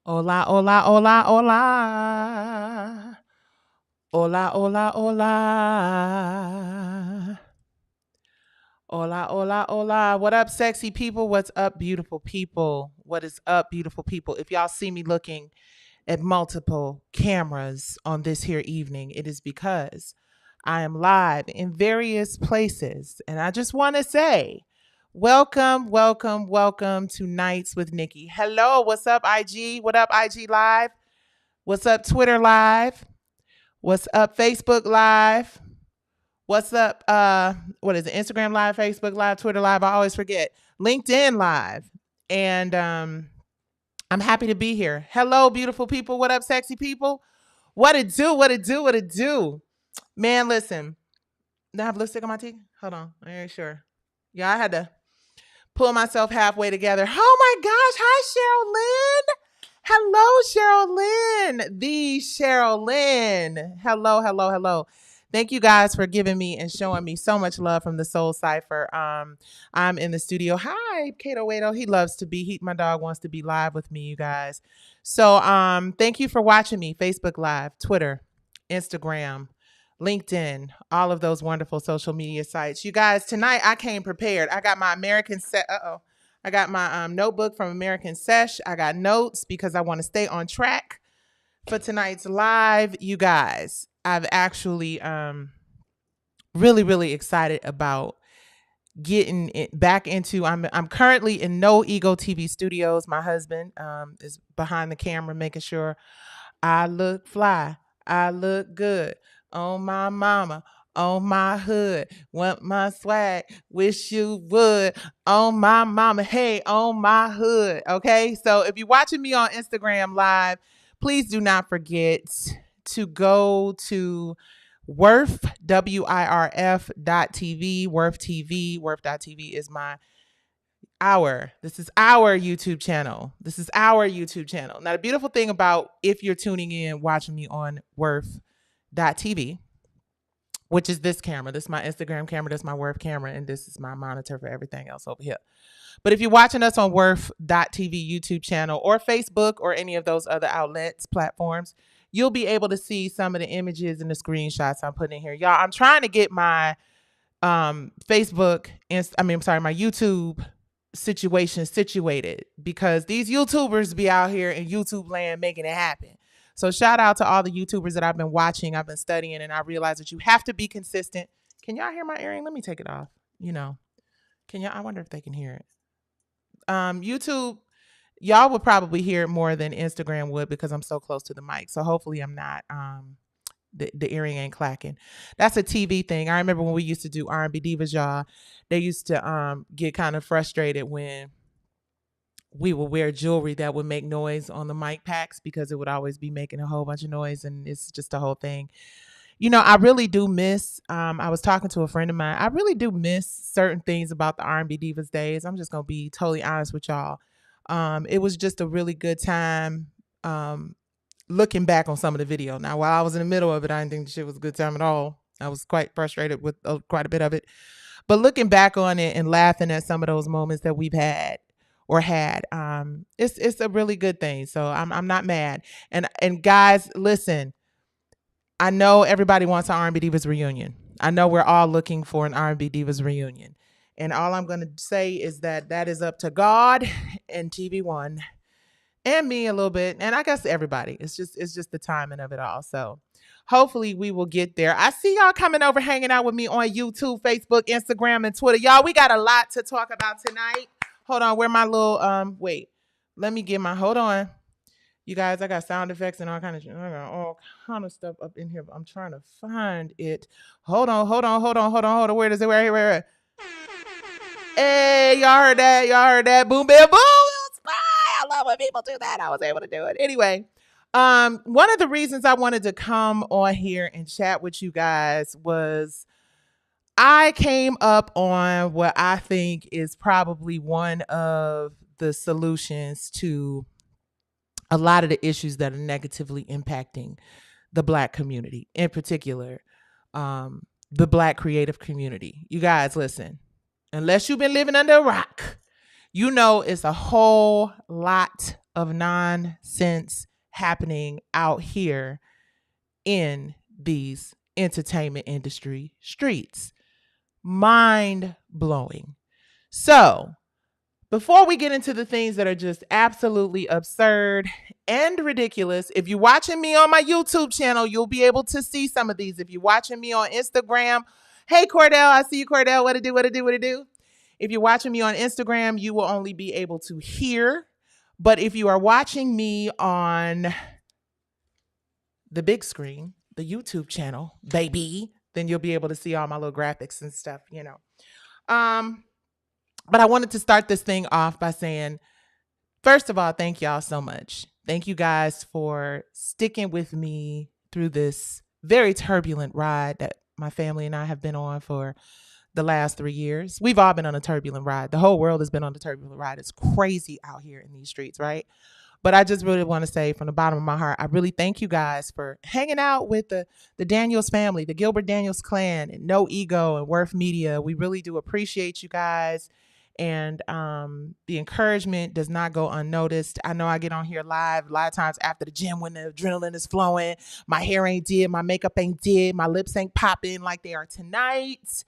Hola, hola, hola, hola. Hola, hola, hola. Hola, hola, hola. What up, sexy people? What's up, beautiful people? What is up, beautiful people? If y'all see me looking at multiple cameras on this here evening, it is because I am live in various places. And I just want to say, welcome, welcome, welcome to Nights with Nikki. Hello, what's up, IG? What up, IG Live? What's up, Twitter Live? What's up, Facebook Live? What's up, what is it? Instagram Live, Facebook Live, Twitter Live. I always forget. LinkedIn Live. And I'm happy to be here. Hello, beautiful people. What up, sexy people? What it do? What it do? What it do? Man, listen. Do I have lipstick on my teeth? Hold on. I ain't sure. Yeah, I had to pull myself halfway together. Oh my gosh. Hi, Cheryl Lynn. Hello, Cheryl Lynn, the Cheryl Lynn. Hello, hello, hello. Thank you guys for giving me and showing me so much love from the Soul Cypher. I'm in the studio. Hi, Kato Wado. He loves to be. My dog wants to be live with me, you guys. So, thank you for watching me. Facebook Live, Twitter, Instagram, LinkedIn, all of those wonderful social media sites. You guys, tonight I came prepared. I got my American set. I got my notebook from American Sesh. I got notes because I want to stay on track for tonight's live. You guys, I've actually really, really excited about getting it back into. I'm currently in No Ego TV Studios. My husband is behind the camera, making sure I look fly. I look good on my mama, on my hood. Want my swag? Wish you would on my mama. Hey, on my hood. Okay. So if you're watching me on Instagram Live, please do not forget to go to Worth, WIRF.TV, Worth TV. Worth.TV is this is our YouTube channel. This is our YouTube channel. Now, the beautiful thing about if you're tuning in, watching me on Worth.TV, which is this camera, this is my Instagram camera, this is my Worth camera, and this is my monitor for everything else over here. But if you're watching us on Worth.TV YouTube channel or Facebook or any of those other outlets, platforms, you'll be able to see some of the images and the screenshots I'm putting in here. Y'all, I'm trying to get my Facebook, my YouTube situation situated because these YouTubers be out here in YouTube land making it happen. So shout out to all the YouTubers that I've been watching, I've been studying, and I realize that you have to be consistent. Can y'all hear my earring? Let me take it off. Can y'all? I wonder if they can hear it. YouTube, y'all would probably hear it more than Instagram would because I'm so close to the mic. So hopefully I'm not the earring ain't clacking. That's a TV thing. I remember when we used to do R&B Divas, y'all, they used to get kind of frustrated when we would wear jewelry that would make noise on the mic packs because it would always be making a whole bunch of noise, and it's just a whole thing. I really do miss. I was talking to a friend of mine. I really do miss certain things about the R&B Divas days. I'm just gonna be totally honest with y'all. It was just a really good time. Looking back on some of the video. Now, while I was in the middle of it, I didn't think the shit was a good time at all. I was quite frustrated with quite a bit of it. But looking back on it and laughing at some of those moments that we've had or had, it's a really good thing. So I'm not mad. And guys, listen, I know everybody wants an R&B Divas reunion. I know we're all looking for an R&B Divas reunion. And all I'm going to say is that is up to God and TV1 and me a little bit, and I guess everybody. It's just the timing of it all. So hopefully we will get there. I see y'all coming over, hanging out with me on YouTube, Facebook, Instagram, and Twitter. Y'all, we got a lot to talk about tonight. Hold on, where my little wait. Let me get my hold on. You guys, I got sound effects and all kind of shit. I got all kind of stuff up in here, but I'm trying to find it. Hold on. Where is it? Where? Hey, y'all heard that? Boom, bam, boom. I love when people do that. I was able to do it. Anyway, one of the reasons I wanted to come on here and chat with you guys was I came up on what I think is probably one of the solutions to a lot of the issues that are negatively impacting the Black community, in particular, the Black creative community. You guys, listen, unless you've been living under a rock, it's a whole lot of nonsense happening out here in these entertainment industry streets. Mind blowing. So, before we get into the things that are just absolutely absurd and ridiculous, if you're watching me on my YouTube channel, you'll be able to see some of these. If you're watching me on Instagram, hey Cordell, I see you, Cordell. What it do, what it do, what it do? If you're watching me on Instagram, you will only be able to hear. But if you are watching me on the big screen, the YouTube channel, baby, then you'll be able to see all my little graphics and stuff, you know. But I wanted to start this thing off by saying, first of all, thank y'all so much. Thank you guys for sticking with me through this very turbulent ride that my family and I have been on for the last 3 years. We've all been on a turbulent ride. The whole world has been on a turbulent ride. It's crazy out here in these streets, right? But I just really want to say from the bottom of my heart, I really thank you guys for hanging out with the Daniels family, the Gilbert Daniels clan, and No Ego and Worth Media. We really do appreciate you guys. And the encouragement does not go unnoticed. I know I get on here live a lot of times after the gym when the adrenaline is flowing. My hair ain't did, my makeup ain't did, my lips ain't popping like they are tonight.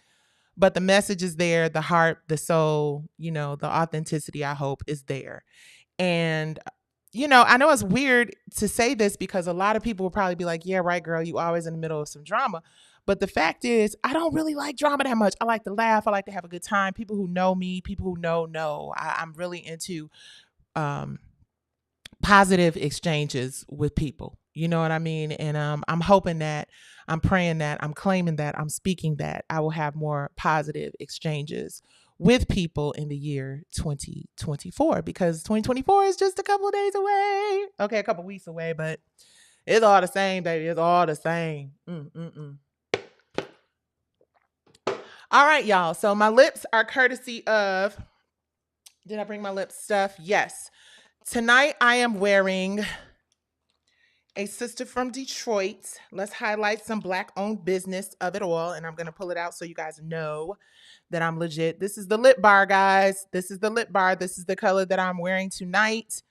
But the message is there, the heart, the soul, you know, the authenticity, I hope, is there. And you know, I know it's weird to say this because a lot of people will probably be like, yeah, right, girl, you always in the middle of some drama. But the fact is, I don't really like drama that much. I like to laugh. I like to have a good time. People who know me, people who know. I'm really into positive exchanges with people. You know what I mean? And I'm hoping that, I'm praying that, I'm claiming that, I'm speaking that I will have more positive exchanges with people in the year 2024, because 2024 is just a couple of days away. Okay, a couple of weeks away, but it's all the same, baby. It's all the same. All right, y'all. So my lips are courtesy of, did I bring my lip stuff? Yes. Tonight I am wearing a sister from Detroit. Let's highlight some Black-owned business of it all. And I'm going to pull it out so you guys know that I'm legit. This is the lip bar, guys. This is the lip bar. This is the color that I'm wearing tonight.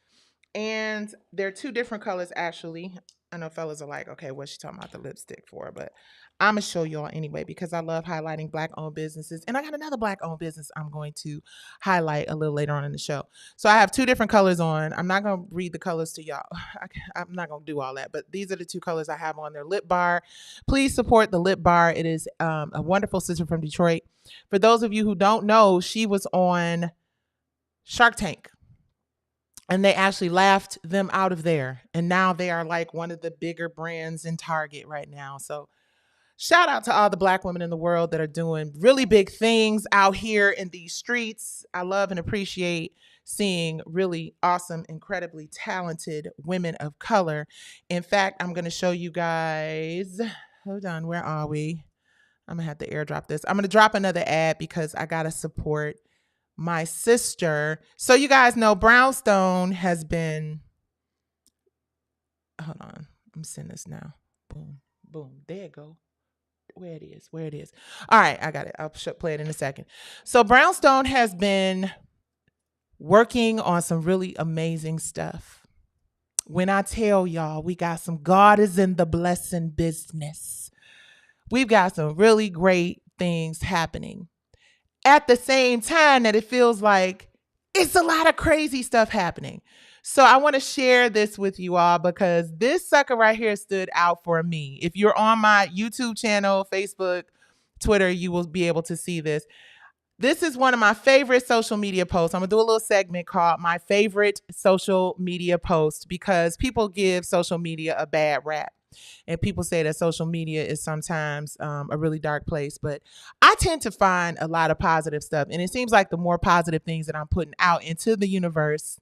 And there are two different colors, actually. I know fellas are like, okay, what's she talking about the lipstick for? But I'm going to show y'all anyway because I love highlighting Black-owned businesses. And I got another Black-owned business I'm going to highlight a little later on in the show. So I have two different colors on. I'm not going to read the colors to y'all. I'm not going to do all that. But these are the two colors I have on their lip bar. Please support the lip bar. It is a wonderful sister from Detroit. For those of you who don't know, she was on Shark Tank. And they actually laughed them out of there. And now they are like one of the bigger brands in Target right now. So shout out to all the Black women in the world that are doing really big things out here in these streets. I love and appreciate seeing really awesome, incredibly talented women of color. In fact, I'm going to show you guys. Hold on. Where are we? I'm going to have to airdrop this. I'm going to drop another ad because I got to support my sister. So you guys know Brownstone has been, hold on, I'm sending this now. Boom, boom, there it go. Where it is. All right, I got it. I'll play it in a second. So Brownstone has been working on some really amazing stuff. When I tell y'all, we got some God is in the blessing business. We've got some really great things happening. At the same time that it feels like it's a lot of crazy stuff happening. So I want to share this with you all because this sucker right here stood out for me. If you're on my YouTube channel, Facebook, Twitter, you will be able to see this. This is one of my favorite social media posts. I'm going to do a little segment called My Favorite Social Media Post because people give social media a bad rap. And people say that social media is sometimes a really dark place. But I tend to find a lot of positive stuff. And it seems like the more positive things that I'm putting out into the universe,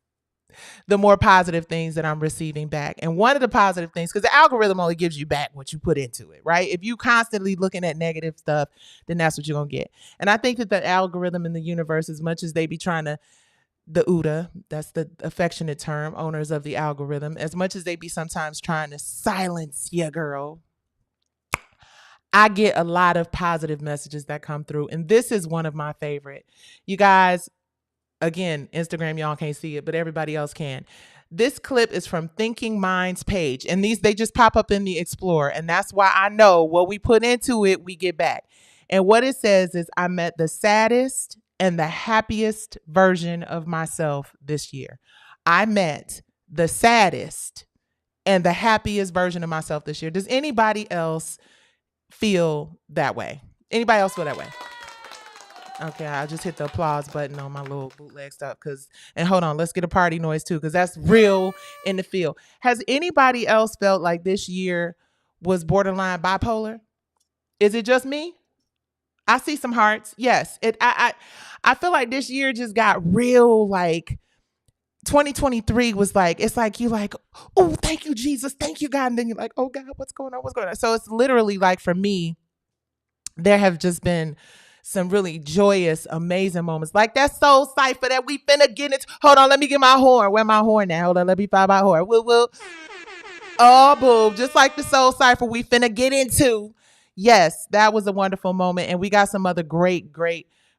the more positive things that I'm receiving back. And one of the positive things, because the algorithm only gives you back what you put into it, right? If you constantly looking at negative stuff, then that's what you're going to get. And I think that the algorithm in the universe, as much as they be trying to, the OODA, that's the affectionate term, owners of the algorithm, as much as they be sometimes trying to silence ya, girl, I get a lot of positive messages that come through. And this is one of my favorite. You guys, again, Instagram, y'all can't see it, but everybody else can. This clip is from Thinking Minds page, and they just pop up in the Explorer, and that's why I know what we put into it, we get back. And what it says is, I met the saddest and the happiest version of myself this year. I met the saddest and the happiest version of myself this year. Does anybody else feel that way? Anybody else feel that way? Okay, I just hit the applause button on my little bootleg stuff and hold on, let's get a party noise too, because that's real in the field. Has anybody else felt like this year was borderline bipolar? Is it just me? I see some hearts. Yes. I feel like this year just got real, like 2023 was like, it's like you like, oh, thank you, Jesus, thank you, God. And then you're like, oh God, what's going on? What's going on? So it's literally like, for me, there have just been some really joyous, amazing moments. Like that soul cipher that we finna get into. Hold on, let me get my horn. Where my horn now? Hold on, let me find my horn. Woo. Oh, boo. Just like the soul cipher we finna get into. Yes, that was a wonderful moment. And we got some other great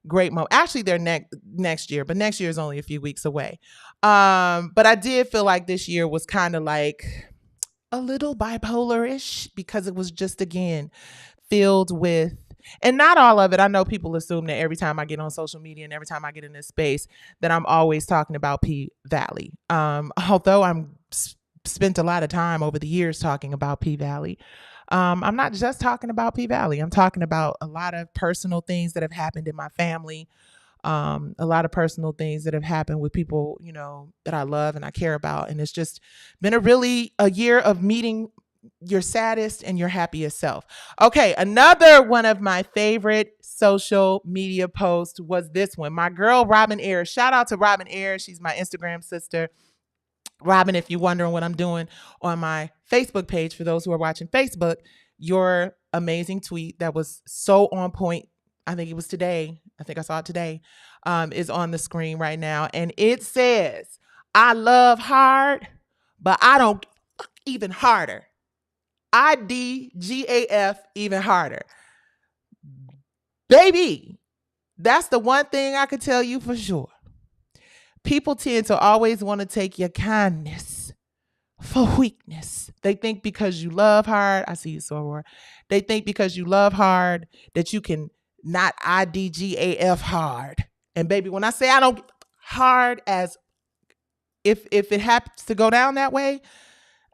moments. Actually, they're next year, but next year is only a few weeks away. But I did feel like this year was kind of like a little bipolar-ish, because it was just, again, filled with, and not all of it. I know people assume that every time I get on social media and every time I get in this space that I'm always talking about P Valley. Although I'm spent a lot of time over the years talking about P Valley. I'm not just talking about P Valley. I'm talking about a lot of personal things that have happened in my family. A lot of personal things that have happened with people, that I love and I care about. And it's just been a year of meeting your saddest and your happiest self. Okay, another one of my favorite social media posts was this one. My girl, Robin Ayers. Shout out to Robin Ayers. She's my Instagram sister. Robin, if you're wondering what I'm doing on my Facebook page, for those who are watching Facebook, your amazing tweet that was so on point, I think it was today, I think I saw it today, is on the screen right now. And it says, I love hard, but I don't even harder. IDGAF even harder. Baby, that's the one thing I could tell you for sure. People tend to always want to take your kindness for weakness. They think because you love hard, I see you, Soror. They think because you love hard that you can not IDGAF hard. And baby, when I say I don't hard, as if it happens to go down that way,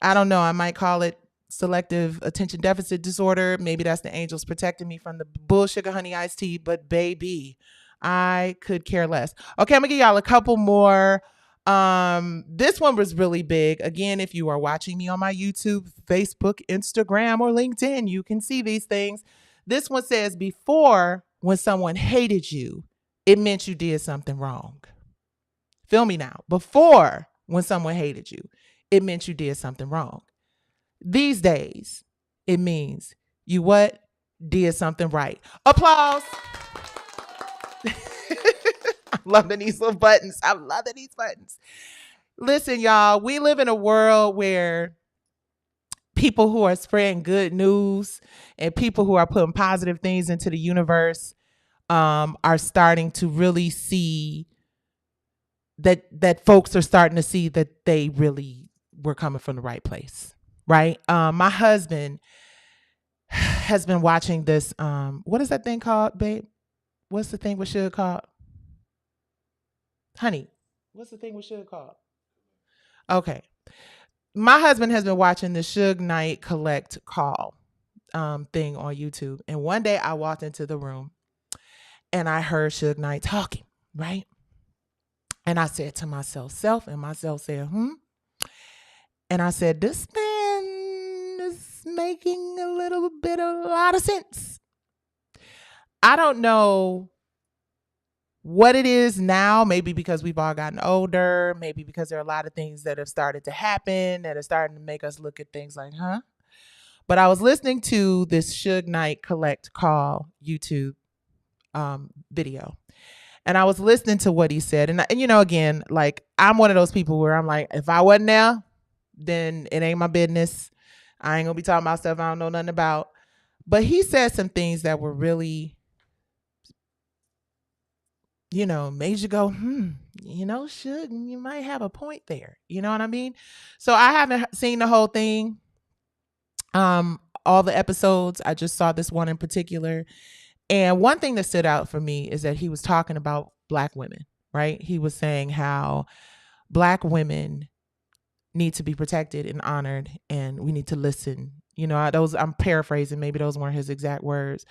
I don't know, I might call it selective attention deficit disorder. Maybe that's the angels protecting me from the bull sugar honey iced tea. But baby, I could care less. Okay, I'm gonna give y'all a couple more. This one was really big. Again, if you are watching me on my YouTube, Facebook, Instagram, or LinkedIn, you can see these things. This one says, before, when someone hated you, it meant you did something wrong. Feel me now. Before, when someone hated you, it meant you did something wrong. These days, it means you what? Did something right. Applause. I'm loving these little buttons. I'm loving these buttons. Listen, y'all, we live in a world where people who are spreading good news and people who are putting positive things into the universe are starting to really see that folks are starting to see that they really were coming from the right place. Right. My husband has been watching this. What is that thing called, babe? What's the thing with Suge called? Honey, what's the thing with Suge called? Okay. My husband has been watching the Suge Knight Collect Call thing on YouTube. And one day I walked into the room and I heard Suge Knight talking, right? And I said to myself, and myself said, And I said, this man is making a lot of sense. I don't know what it is now, maybe because we've all gotten older, maybe because there are a lot of things that have started to happen that are starting to make us look at things like, But I was listening to this Suge Knight Collect Call YouTube video. And I was listening to what he said. And again, like, I'm one of those people where I'm like, if I wasn't there, then it ain't my business. I ain't gonna be talking about stuff I don't know nothing about. But he said some things that were really made you go, should you might have a point there. You know what I mean? So I haven't seen the whole thing, all the episodes. I just saw this one in particular. And one thing that stood out for me is that he was talking about Black women, right? He was saying how Black women need to be protected and honored, and we need to listen. I'm paraphrasing, maybe those weren't his exact words,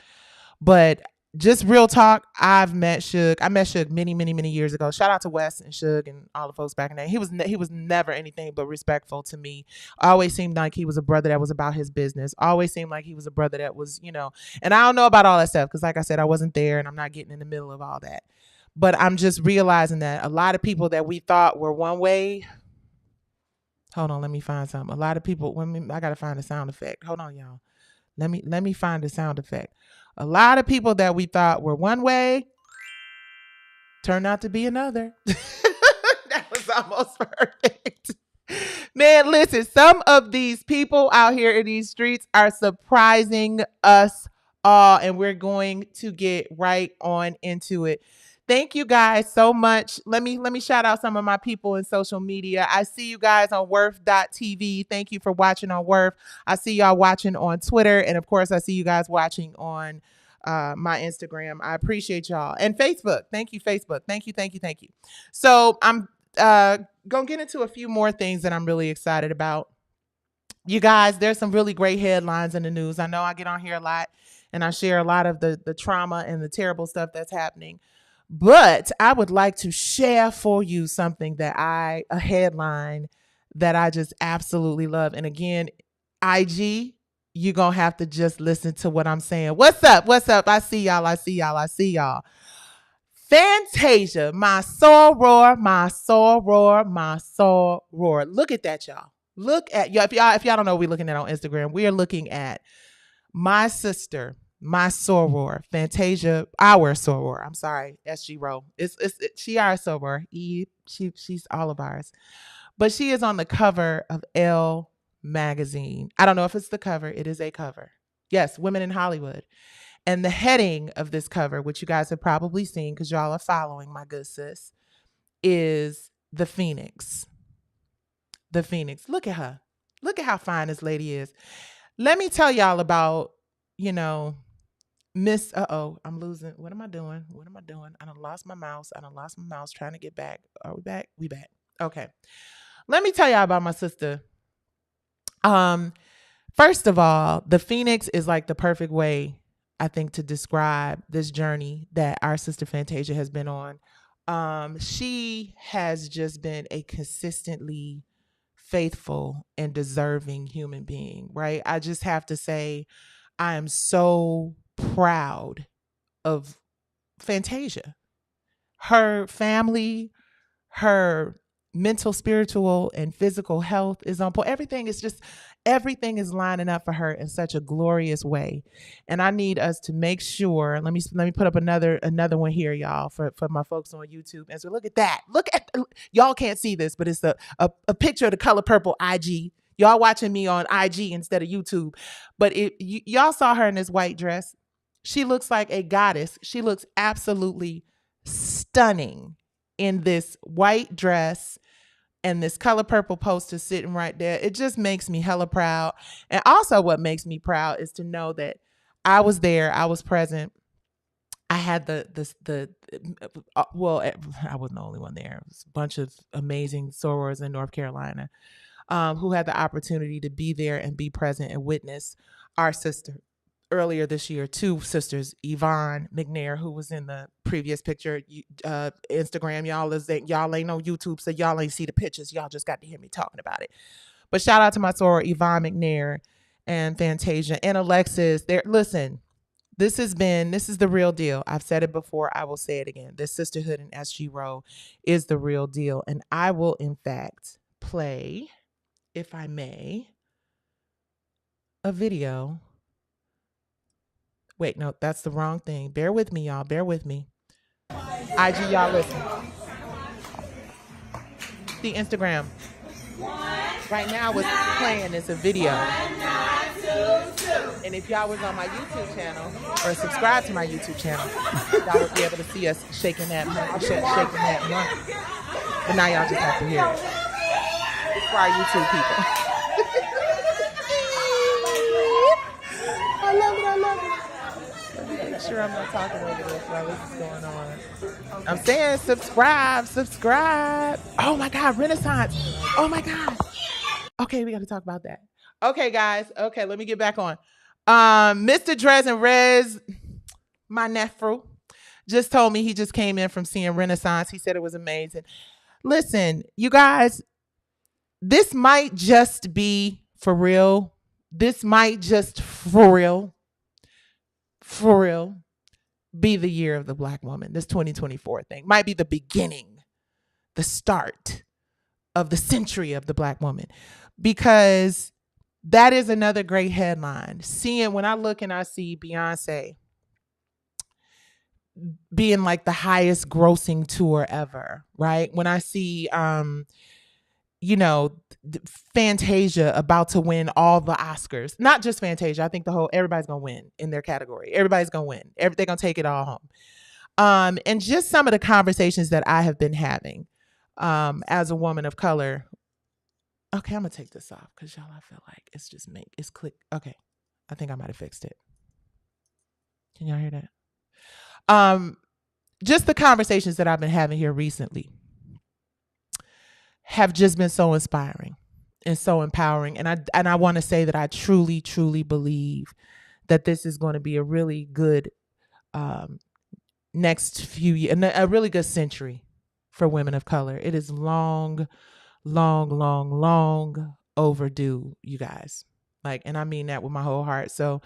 but just real talk. I met Suge many, many, many years ago. Shout out to Wes and Suge and all the folks back in there. He was never anything but respectful to me. Always seemed like he was a brother that was about his business. Always seemed like he was a brother that was, and I don't know about all that stuff because, like I said, I wasn't there and I'm not getting in the middle of all that. But I'm just realizing that a lot of people that we thought were one way. Hold on, let me find something. A lot of people, I gotta find a sound effect. Hold on, y'all. Let me find the sound effect. A lot of people that we thought were one way turned out to be another. That was almost perfect. Man, listen, some of these people out here in these streets are surprising us all, and we're going to get right on into it. Thank you guys so much. Let me shout out some of my people in social media. I see you guys on worth.tv. Thank you for watching on Worth. I see y'all watching on Twitter. And of course, I see you guys watching on my Instagram. I appreciate y'all. And Facebook. Thank you, Facebook. Thank you, thank you, thank you. So I'm going to get into a few more things that I'm really excited about. You guys, there's some really great headlines in the news. I know I get on here a lot and I share a lot of the trauma and the terrible stuff that's happening. But I would like to share for you something a headline that I just absolutely love. And again, IG, you're going to have to just listen to what I'm saying. What's up? What's up? I see y'all. I see y'all. I see y'all. Fantasia, my soror, my soror, my soror. Look at that, y'all. Look at y'all. If y'all don't know what we're looking at on Instagram, we are looking at my sister, my soror, Fantasia, our soror. I'm sorry, SG Row. She our soror. She's all of ours. But she is on the cover of Elle magazine. I don't know if it's the cover. It is a cover. Yes, Women in Hollywood. And the heading of this cover, which you guys have probably seen because y'all are following my good sis, is the Phoenix. The Phoenix. Look at her. Look at how fine this lady is. Let me tell y'all about, Miss, I'm losing. What am I doing? I done lost my mouse. Trying to get back. Are we back? We back. Okay. Let me tell y'all about my sister. First of all, the Phoenix is like the perfect way, I think, to describe this journey that our sister Fantasia has been on. She has just been a consistently faithful and deserving human being, right? I just have to say, I am so proud of Fantasia. Her family, her mental, spiritual, and physical health is on point. Everything is lining up for her in such a glorious way. And I need us to make sure, let me put up another one here, y'all, for my folks on YouTube. And so look at that. Y'all can't see this, but it's a picture of the Color Purple IG. Y'all watching me on IG instead of YouTube. But y'all saw her in this white dress. She looks like a goddess. She looks absolutely stunning in this white dress and this Color Purple poster sitting right there. It just makes me hella proud. And also what makes me proud is to know that I was there. I was present. I had I wasn't the only one there. It was a bunch of amazing sorors in North Carolina who had the opportunity to be there and be present and witness our sister. Earlier this year, two sisters, Yvonne McNair, who was in the previous picture, Instagram, y'all ain't no YouTube, so y'all ain't see the pictures. Y'all just got to hear me talking about it. But shout out to my soror, Yvonne McNair, and Fantasia and Alexis. Listen, this is the real deal. I've said it before. I will say it again. This sisterhood in SG Row is the real deal. And I will, in fact, play, if I may, a video. Wait, no, that's the wrong thing. Bear with me, y'all. Bear with me. IG, y'all listen. The Instagram. Right now what's playing is a video. And if y'all was on my YouTube channel or subscribe to my YouTube channel, y'all would be able to see us shaking that shaking that money. But now y'all just have to hear it. It's for our YouTube people. I love it. I love it. Let me make sure I'm not talking over this while this is going on. I'm saying subscribe. Oh my God, Renaissance. Oh my God. Okay, we got to talk about that. Okay, guys. Okay, let me get back on. Mr. Drez and Rez, my nephew, just told me he just came in from seeing Renaissance. He said it was amazing. Listen, you guys, this might just be for real. This might just for real be the year of the Black woman. This 2024 thing might be the beginning, the start of the century of the Black woman, because that is another great headline. Seeing, when I look and I see Beyonce being like the highest grossing tour ever, right? When I see, Fantasia about to win all the Oscars, not just Fantasia. I think everybody's going to win in their category. Everybody's going to win. They're going to take it all home. And just some of the conversations that I have been having as a woman of color. Okay, I'm going to take this off because y'all, I feel like it's click. Okay, I think I might have fixed it. Can y'all hear that? Just the conversations that I've been having here recently have just been so inspiring and so empowering. And I want to say that I truly, truly believe that this is going to be a really good next few years, a really good century for women of color. It is long overdue, you guys. And I mean that with my whole heart. So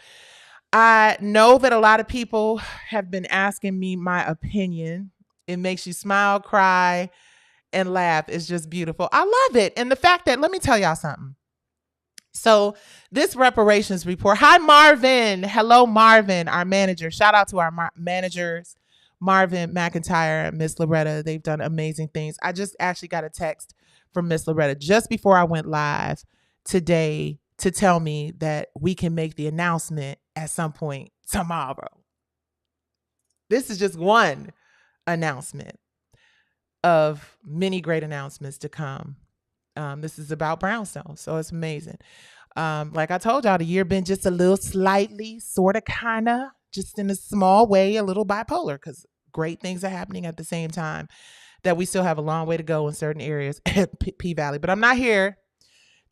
I know that a lot of people have been asking me my opinion. It makes you smile, cry, and laugh. It's just beautiful. I love it. And the fact that, let me tell y'all something. So this reparations report. Hi, Marvin. Hello, Marvin, our manager. Shout out to our managers, Marvin McIntyre and Miss Loretta. They've done amazing things. I just actually got a text from Miss Loretta just before I went live today to tell me that we can make the announcement at some point tomorrow. This is just one announcement of many great announcements to come. This is about Brownstone, so it's amazing. Like I told y'all, the year been just a little slightly, sort of, kind of, just in a small way, a little bipolar, because great things are happening at the same time, that we still have a long way to go in certain areas at P-Valley. But I'm not here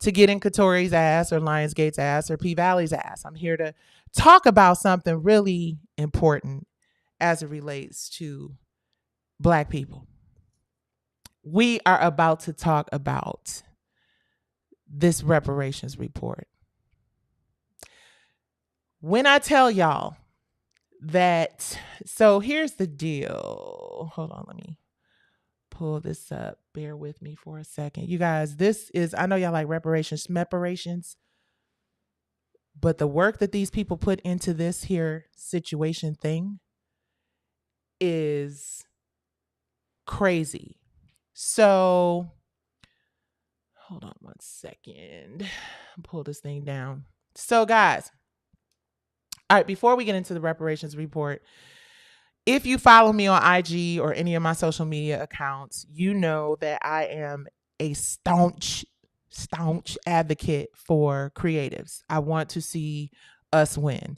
to get in Katori's ass or Lionsgate's ass or P-Valley's ass. I'm here to talk about something really important as it relates to Black people. We are about to talk about this reparations report. When I tell y'all that, so here's the deal. Hold on, let me pull this up. Bear with me for a second. You guys, this is, I know y'all like reparations, but the work that these people put into this here situation thing is crazy. So hold on one second. Pull this thing down. So guys, all right, before we get into the reparations report, if you follow me on IG or any of my social media accounts, you know that I am a staunch advocate for creatives. I want to see us win.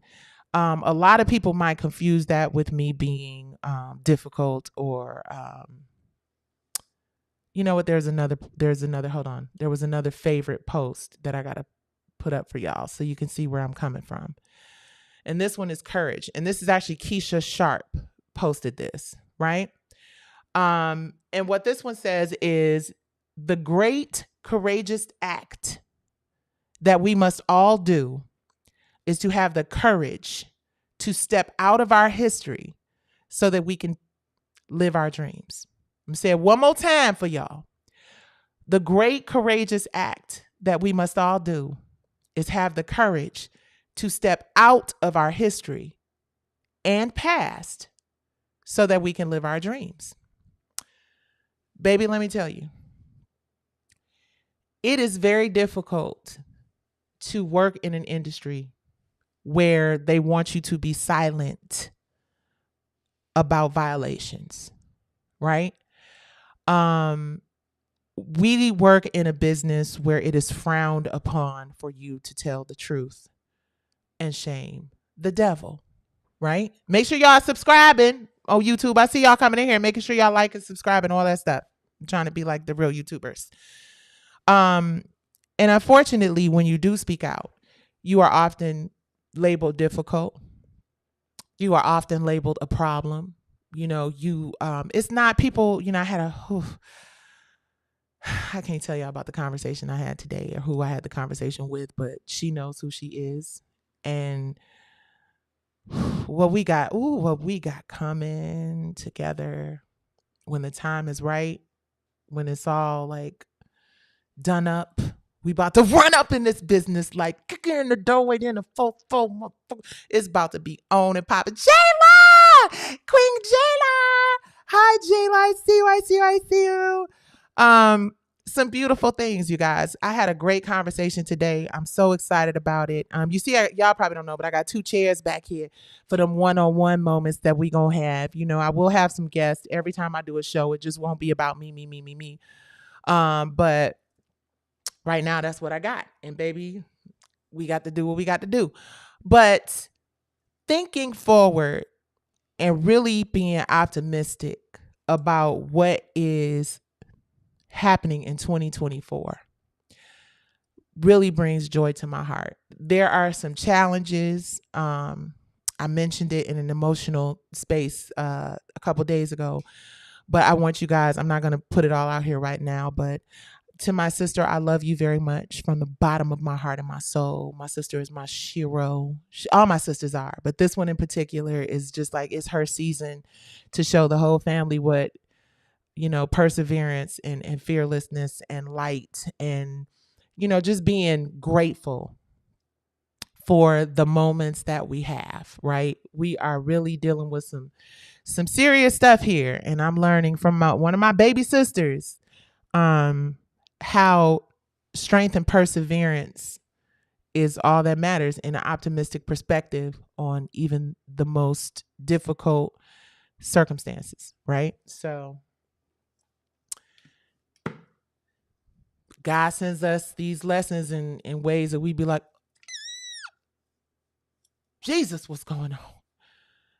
A lot of people might confuse that with me being difficult or you know what? There's another, hold on. There was another favorite post that I got to put up for y'all so you can see where I'm coming from. And this one is courage. And this is actually Keisha Sharp posted this, right? And what this one says is, the great courageous act that we must all do is to have the courage to step out of our history so that we can live our dreams. I'm saying it one more time for y'all. The great courageous act that we must all do is have the courage to step out of our history and past so that we can live our dreams. Baby, let me tell you, it is very difficult to work in an industry where they want you to be silent about violations, right? Um, we work in a business where it is frowned upon for you to tell the truth and shame the devil, right? Make sure y'all subscribing on YouTube. I see y'all coming in here, making sure y'all like and subscribe and all that stuff. I'm trying to be like the real YouTubers. And unfortunately, when you do speak out, you are often labeled difficult. You are often labeled a problem. It's not people, I had I can't tell y'all about the conversation I had today or who I had the conversation with, but she knows who she is. And what we got coming together when the time is right, when it's all like done up. We about to run up in this business like kicking in the doorway in the full. It's about to be on and popping. Jayla! Queen Jayla! Hi Jayla, I see you. Some beautiful things, you guys. I had a great conversation today. I'm so excited about it. You see, y'all probably don't know, but I got 2 chairs back here for them one-on-one moments that we gonna have. I will have some guests every time I do a show. It just won't be about me. But right now, that's what I got. And baby, we got to do what we got to do. But thinking forward and really being optimistic about what is happening in 2024 really brings joy to my heart. There are some challenges. I mentioned it in an emotional space a couple days ago, but I want you guys, I'm not going to put it all out here right now, but to my sister, I love you very much from the bottom of my heart and my soul. My sister is my shiro. All my sisters are, but this one in particular is just like, it's her season to show the whole family what, perseverance and fearlessness and light and, just being grateful for the moments that we have, right? We are really dealing with some serious stuff here. And I'm learning from one of my baby sisters, how strength and perseverance is all that matters in an optimistic perspective on even the most difficult circumstances, right? So God sends us these lessons in ways that we be like, Jesus, what's going on?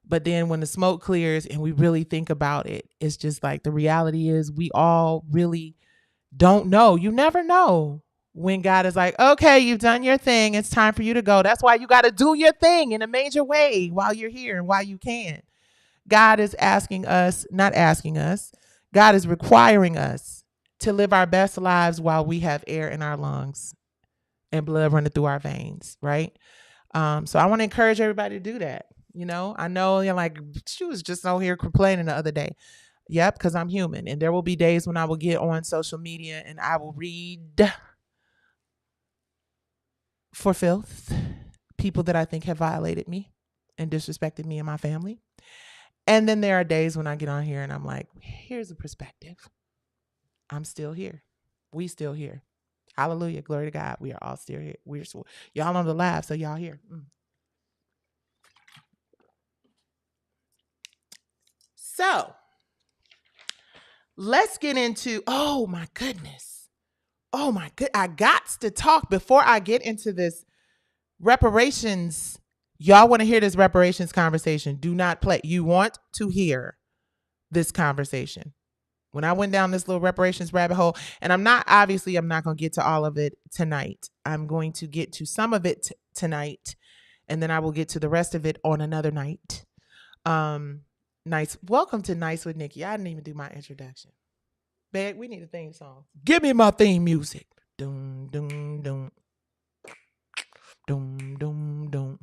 But then when the smoke clears and we really think about it, it's just like the reality is we all really don't know. You never know when God is like, okay, you've done your thing. It's time for you to go. That's why you got to do your thing in a major way while you're here and while you can. God is not asking us, God is requiring us to live our best lives while we have air in our lungs and blood running through our veins, right? So I want to encourage everybody to do that. I know you're like, she was just out here complaining the other day. Yep, because I'm human. And there will be days when I will get on social media and I will read for filth people that I think have violated me and disrespected me and my family. And then there are days when I get on here and I'm like, here's a perspective. I'm still here. We still here. Hallelujah. Glory to God. We are all still here. Y'all on the live, so y'all here. So let's get into, oh my goodness. I got to talk before I get into this reparations. Y'all want to hear this reparations conversation. Do not play. You want to hear this conversation. When I went down this little reparations rabbit hole, and I'm not going to get to all of it tonight. I'm going to get to some of it tonight, and then I will get to the rest of it on another night. Nice. Welcome to Nice with Nikki. I didn't even do my introduction. Babe, we need a theme song. Give me my theme music. Dum, dum, dum. Dum, dum, dum.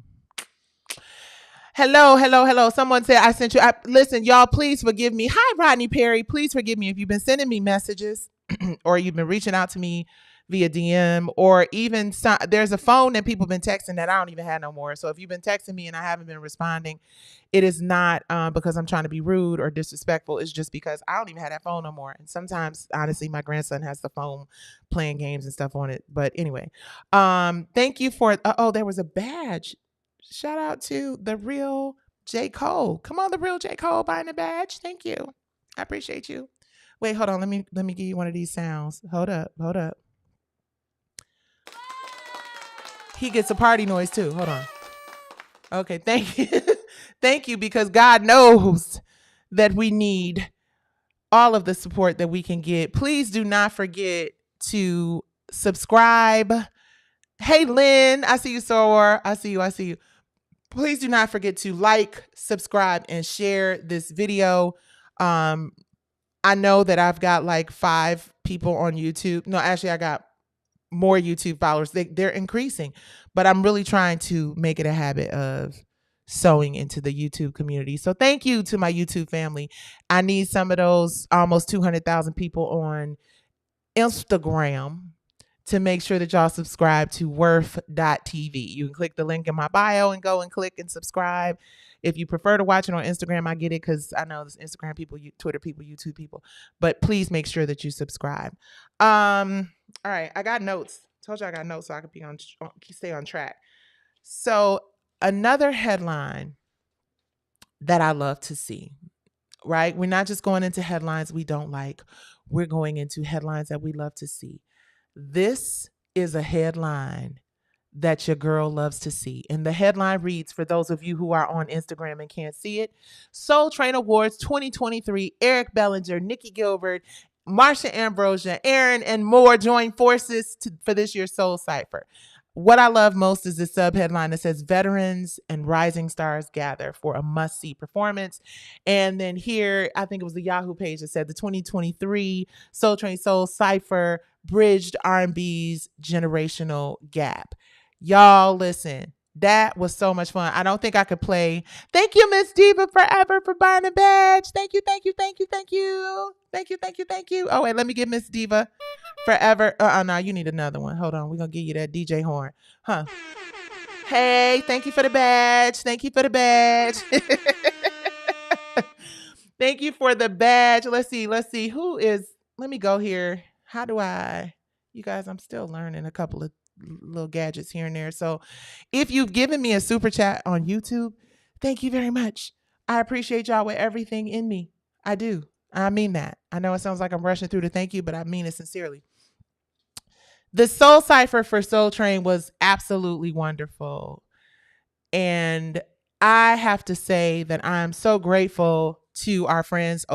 Hello. Someone said I sent you. Listen, y'all, please forgive me. Hi, Rodney Perry. Please forgive me if you've been sending me messages or you've been reaching out to me via DM or even there's a phone that people have been texting that I don't even have no more. So if you've been texting me and I haven't been responding, it is not because I'm trying to be rude or disrespectful. It's just because I don't even have that phone no more. And sometimes, honestly, my grandson has the phone playing games and stuff on it. But anyway, thank you for, there was a badge. Shout out to the real J. Cole. Come on, the real J. Cole buying the badge. Thank you. I appreciate you. Wait, hold on. Let me give you one of these sounds. Hold up. Hold up. He gets a party noise too. Hold on. Okay, thank you. Thank you, because God knows that we need all of the support that we can get. Please do not forget to subscribe. Hey, Lynn, I see you, Soror. I see you. I see you. Please do not forget to like, subscribe, and share this video. I know that I've got like 5 people on YouTube. No, actually, I got more YouTube followers. They're increasing, but I'm really trying to make it a habit of sewing into the YouTube community. So thank you to my YouTube family. I need some of those almost 200,000 people on Instagram to make sure that y'all subscribe to worth.tv. You can click the link in my bio and go and click and subscribe. If you prefer to watch it on Instagram, I get it, because I know there's Instagram people, Twitter people, YouTube people, but please make sure that you subscribe. All right, I got notes. Told you I got notes so I could be stay on track. So another headline that I love to see, right? We're not just going into headlines we don't like. We're going into headlines that we love to see. This is a headline that your girl loves to see. And the headline reads, for those of you who are on Instagram and can't see it, Soul Train Awards 2023, Eric Bellinger, Nikki Gilbert, Marsha Ambrosia, Aaron, and more join forces for this year's Soul Cypher. What I love most is the subheadline that says veterans and rising stars gather for a must-see performance. And then here, I think it was the Yahoo page that said the 2023 Soul Train Soul Cypher bridged R&B's generational gap. Y'all, listen, that was so much fun. I don't think I could play. Thank you, Miss Diva, forever for buying a badge. Thank you, thank you, thank you, thank you. Thank you, thank you, thank you. Oh, wait, let me get Miss Diva forever. No, you need another one. Hold on. We're going to give you that DJ horn. Huh. Hey, thank you for the badge. Thank you for the badge. Thank you for the badge. Let's see. Who is, let me go here. How do you guys, I'm still learning a couple of little gadgets here and there. So if you've given me a super chat on YouTube, thank you very much. I appreciate y'all with everything in me. I do. I mean that. I know it sounds like I'm rushing through the thank you, but I mean it sincerely. The Soul Cypher for Soul Train was absolutely wonderful. And I have to say that I'm so grateful to my friends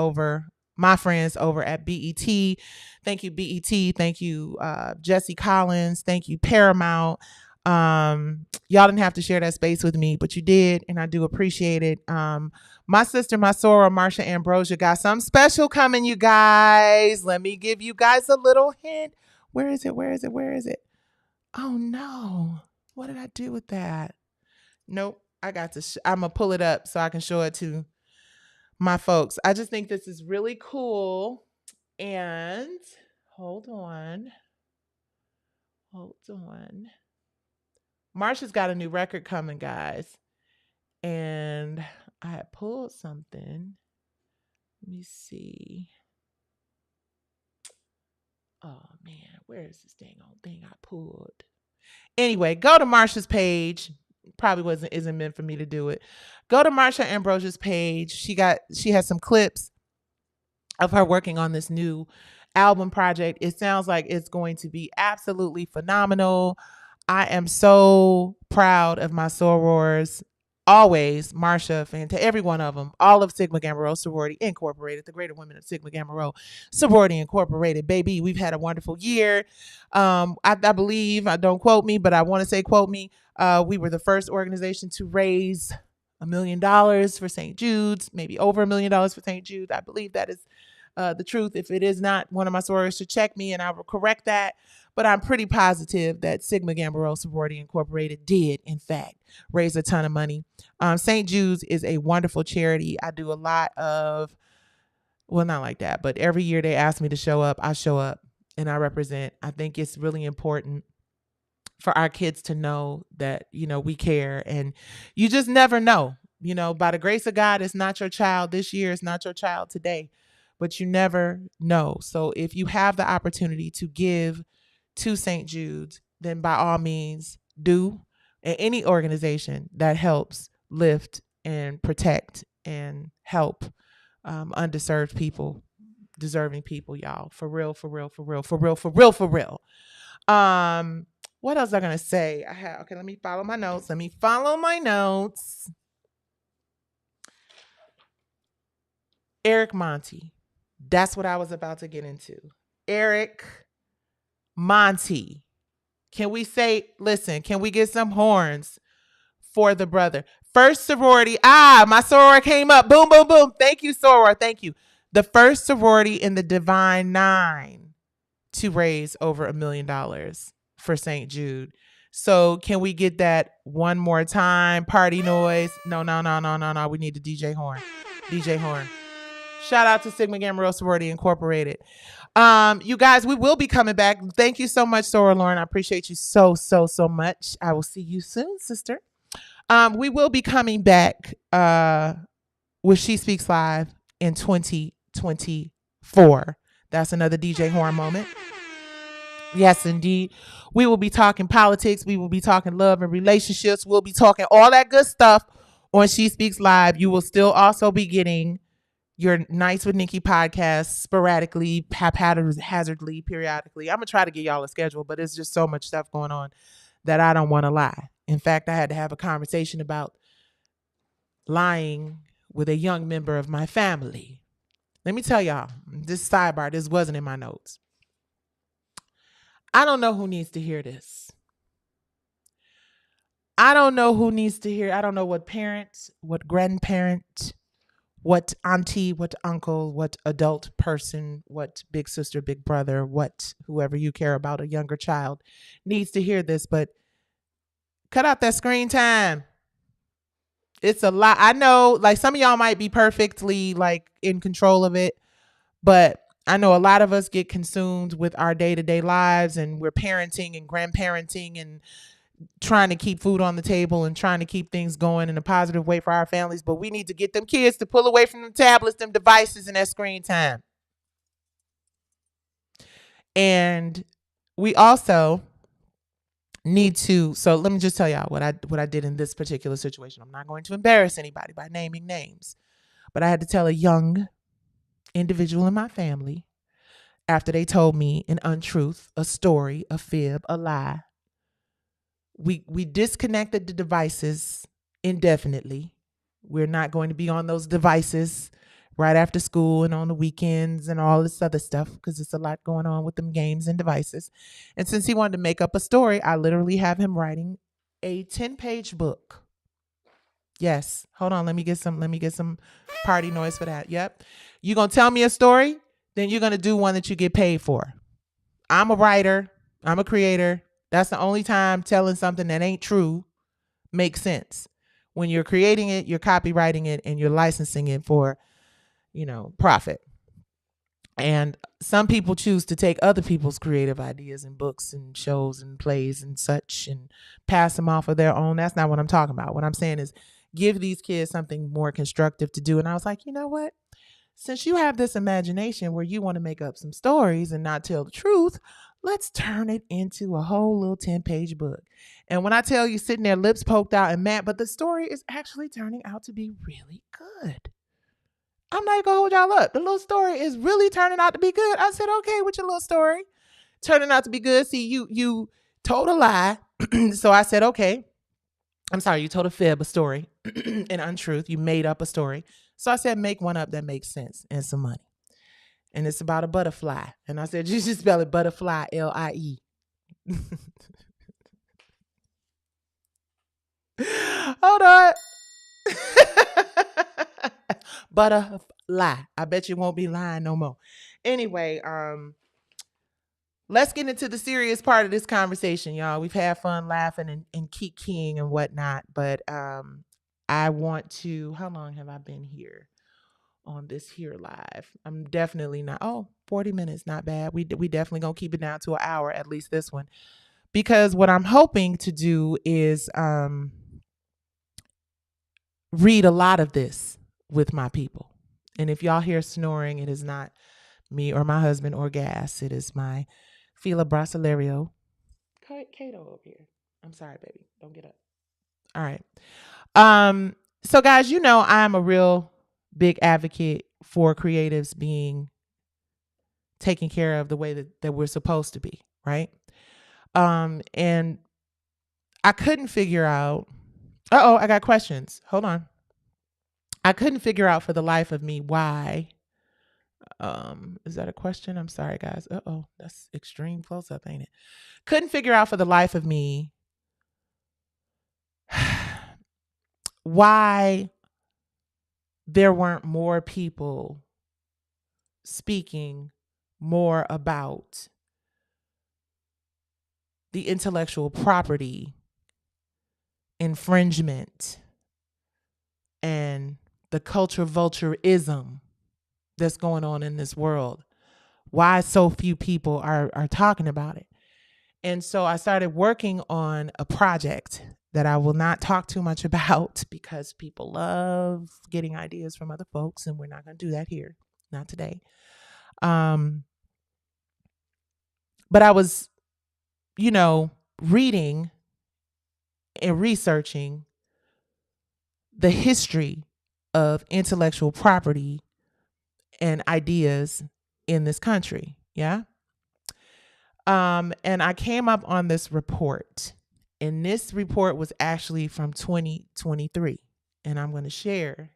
over at BET. Thank you, BET. Thank you, Jesse Collins. Thank you, Paramount. Y'all didn't have to share that space with me, but you did, and I do appreciate it. My sister, my soror, Marsha Ambrosia, got something special coming, you guys. Let me give you guys a little hint. Where is it? Oh, no. What did I do with that? Nope. I got to, I'm going to pull it up so I can show it to my folks. I just think this is really cool. And hold on. Marsha's got a new record coming, guys. And I had pulled something. Let me see. Oh, man. Where is this dang old thing I pulled? Anyway, go to Marsha's page. Probably isn't meant for me to do it. Go to Marsha Ambrosia's page. She has some clips of her working on this new album project. It sounds like it's going to be absolutely phenomenal. I am so proud of my sorors. Always, Marsha, and to every one of them, all of Sigma Gamma Rho Sorority Incorporated, the Greater Women of Sigma Gamma Rho Sorority Incorporated. Baby, we've had a wonderful year. I believe, don't quote me, but I want to say quote me. We were the first organization to raise $1 million for St. Jude's, maybe over $1 million for St. Jude's. I believe that is the truth. If it is not, one of my sorors should check me and I will correct that. But I'm pretty positive that Sigma Gamma Rho Sorority Incorporated did, in fact, raise a ton of money. St. Jude's is a wonderful charity. I do a lot of, well, not like that, but every year they ask me to show up. I show up and I represent. I think it's really important for our kids to know that, we care, and you just never know. By the grace of God, it's not your child this year. It's not your child today, but you never know. So if you have the opportunity to give to St. Jude's, then by all means do. and any organization that helps lift and protect and help underserved people, deserving people, y'all. For real, for real, for real, for real, for real, for real. What else am I gonna say? Okay, let me follow my notes. Let me follow my notes. Eric Monty. That's what I was about to get into. Eric Monty. Can we say, listen, can we get some horns for the brother? First sorority. My soror came up. Boom, boom, boom. Thank you, soror. Thank you. The first sorority in the Divine Nine to raise over $1 million for St. Jude. So can we get that one more time? Party noise. No. We need the DJ horn. DJ horn. Shout out to Sigma Gamma Rho Sorority Incorporated. You guys, we will be coming back. Thank you so much, Sora Lauren. I appreciate you so much. I will see you soon, sister. We will be coming back with She Speaks Live in 2024. That's another DJ Horn moment. Yes, indeed. We will be talking politics. We will be talking love and relationships. We'll be talking all that good stuff on She Speaks Live. You will still also be getting your Nights with Nikki podcast sporadically, haphazardly, periodically. I'm going to try to get y'all a schedule, but it's just so much stuff going on that I don't want to lie. In fact, I had to have a conversation about lying with a young member of my family. Let me tell y'all, this sidebar, this wasn't in my notes. I don't know who needs to hear this. I don't know who needs to hear. I don't know what parent, what grandparent, what auntie, what uncle, what adult person, what big sister, big brother, what whoever you care about, a younger child needs to hear this, but cut out that screen time. It's a lot. I know like some of y'all might be perfectly like in control of it, but I know a lot of us get consumed with our day-to-day lives and we're parenting and grandparenting and trying to keep food on the table and trying to keep things going in a positive way for our families. But we need to get them kids to pull away from them tablets, them devices, and that screen time. And we also need to, so let me just tell y'all what I did in this particular situation. I'm not going to embarrass anybody by naming names, but I had to tell a young individual in my family after they told me an untruth, a story, a fib, a lie. We disconnected the devices indefinitely. We're not going to be on those devices right after school and on the weekends and all this other stuff because there's a lot going on with them games and devices. And since he wanted to make up a story, I literally have him writing a 10-page book. Yes. Hold on. Let me get some party noise for that. Yep. You're going to tell me a story, then you're going to do one that you get paid for. I'm a writer. I'm a creator. That's the only time telling something that ain't true makes sense. When you're creating it, you're copywriting it, and you're licensing it for, profit. And some people choose to take other people's creative ideas and books and shows and plays and such and pass them off of their own. That's not what I'm talking about. What I'm saying is give these kids something more constructive to do. And I was like, you know what? Since you have this imagination where you want to make up some stories and not tell the truth, let's turn it into a whole little 10-page book. And when I tell you sitting there, lips poked out and mad, but the story is actually turning out to be really good. I'm not going to hold y'all up. The little story is really turning out to be good. I said, okay, with your little story turning out to be good. See, you told a lie. So I said, okay. I'm sorry, you told a fib, a story, an untruth. You made up a story. So I said, make one up that makes sense and some money. And it's about a butterfly. And I said, you should spell it butterfly, L-I-E. Hold on. Butterfly. I bet you won't be lying no more. Anyway, let's get into the serious part of this conversation, y'all. We've had fun laughing and kikiing and whatnot, but I want to, how long have I been here on this here live? I'm definitely not, 40 minutes, not bad. We definitely gonna keep it down to an hour, at least this one. Because what I'm hoping to do is read a lot of this with my people. And if y'all hear snoring, it is not me or my husband or gas. It is my Fila Brasilerio. Kato over here. I'm sorry, baby. Don't get up. All right. So guys, you know I'm a real big advocate for creatives being taken care of the way that we're supposed to be, right? And I couldn't figure out. Uh-oh, I got questions. Hold on. I couldn't figure out for the life of me why. Is that a question? I'm sorry, guys. Uh-oh, that's extreme close up, ain't it? Couldn't figure out for the life of me why there weren't more people speaking more about the intellectual property infringement and the culture vultureism that's going on in this world. Why so few people are talking about it. And so I started working on a project that I will not talk too much about because people love getting ideas from other folks, and we're not going to do that here, not today. But I was, reading and researching the history of intellectual property and ideas in this country. Yeah. And I came up on this report, and this report was actually from 2023. And I'm going to share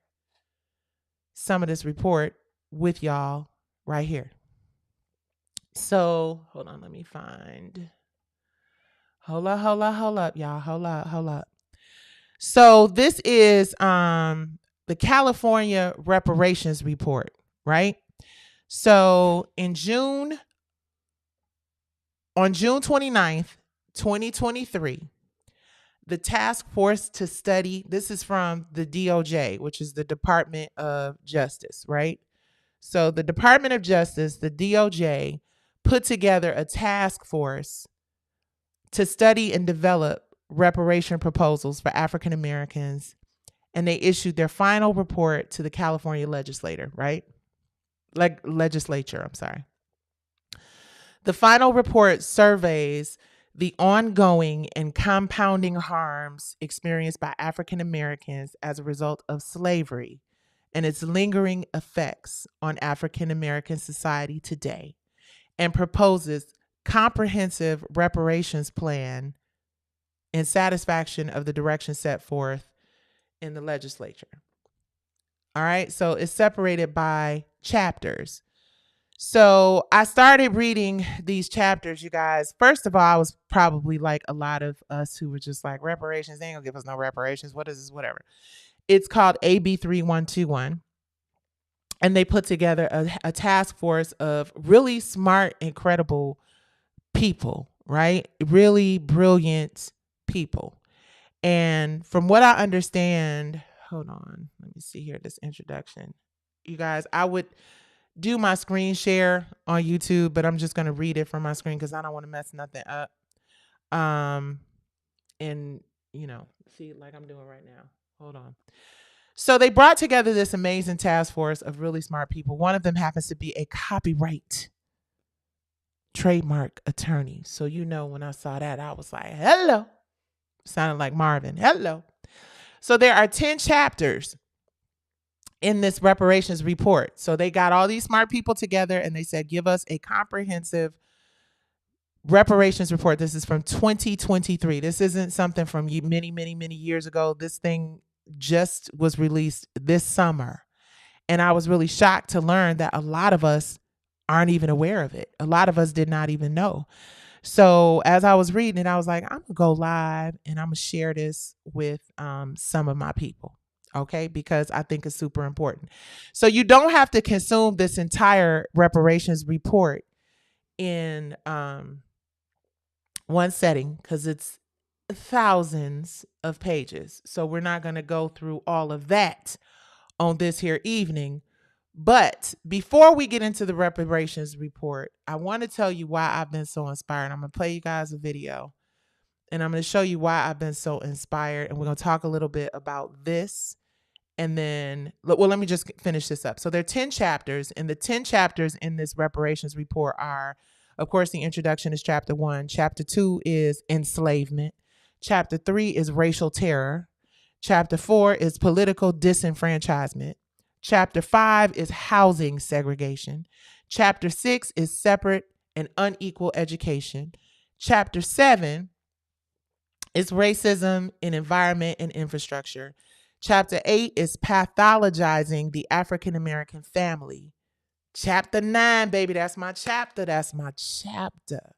some of this report with y'all right here. So hold on, let me find. Hold up, y'all. Hold up. So this is the California Reparations report, right? So on June 29th, 2023, the task force to study, this is from the DOJ, which is the Department of Justice, right? So the Department of Justice, the DOJ, put together a task force to study and develop reparation proposals for African Americans, and they issued their final report to the California legislature, right? Legislature, I'm sorry. The final report surveys the ongoing and compounding harms experienced by African Americans as a result of slavery and its lingering effects on African American society today, and proposes comprehensive reparations plan in satisfaction of the direction set forth in the legislature. All right, so it's separated by chapters. So I started reading these chapters, you guys. First of all, I was probably like a lot of us who were just like, reparations, they ain't gonna give us no reparations. What is this? Whatever. It's called AB 3121. And they put together a task force of really smart, incredible people, right? Really brilliant people. And from what I understand, hold on, let me see here, this introduction. You guys, I would do my screen share on YouTube, but I'm just going to read it from my screen because I don't want to mess nothing up. And, see, like I'm doing right now. Hold on. So they brought together this amazing task force of really smart people. One of them happens to be a copyright trademark attorney. So, when I saw that, I was like, hello. Sounded like Marvin. Hello. So there are 10 chapters in this reparations report. So they got all these smart people together and they said, give us a comprehensive reparations report. This is from 2023. This isn't something from many, many, many years ago. This thing just was released this summer. And I was really shocked to learn that a lot of us aren't even aware of it. A lot of us did not even know. So as I was reading it, I was like, I'm going to go live and I'm going to share this with some of my people. Okay, because I think it's super important. So you don't have to consume this entire reparations report in one setting because it's thousands of pages. So we're not going to go through all of that on this here evening. But before we get into the reparations report, I want to tell you why I've been so inspired. I'm going to play you guys a video and I'm going to show you why I've been so inspired. And we're going to talk a little bit about this. And then, well, let me just finish this up. So there are 10 chapters, and the 10 chapters in this reparations report are, of course, the introduction is chapter 1. Chapter 2 is enslavement. Chapter 3 is racial terror. Chapter 4 is political disenfranchisement. Chapter 5 is housing segregation. Chapter 6 is separate and unequal education. Chapter 7 is racism in environment and infrastructure. Chapter 8 is pathologizing the African American family. Chapter 9, baby, that's my chapter. That's my chapter.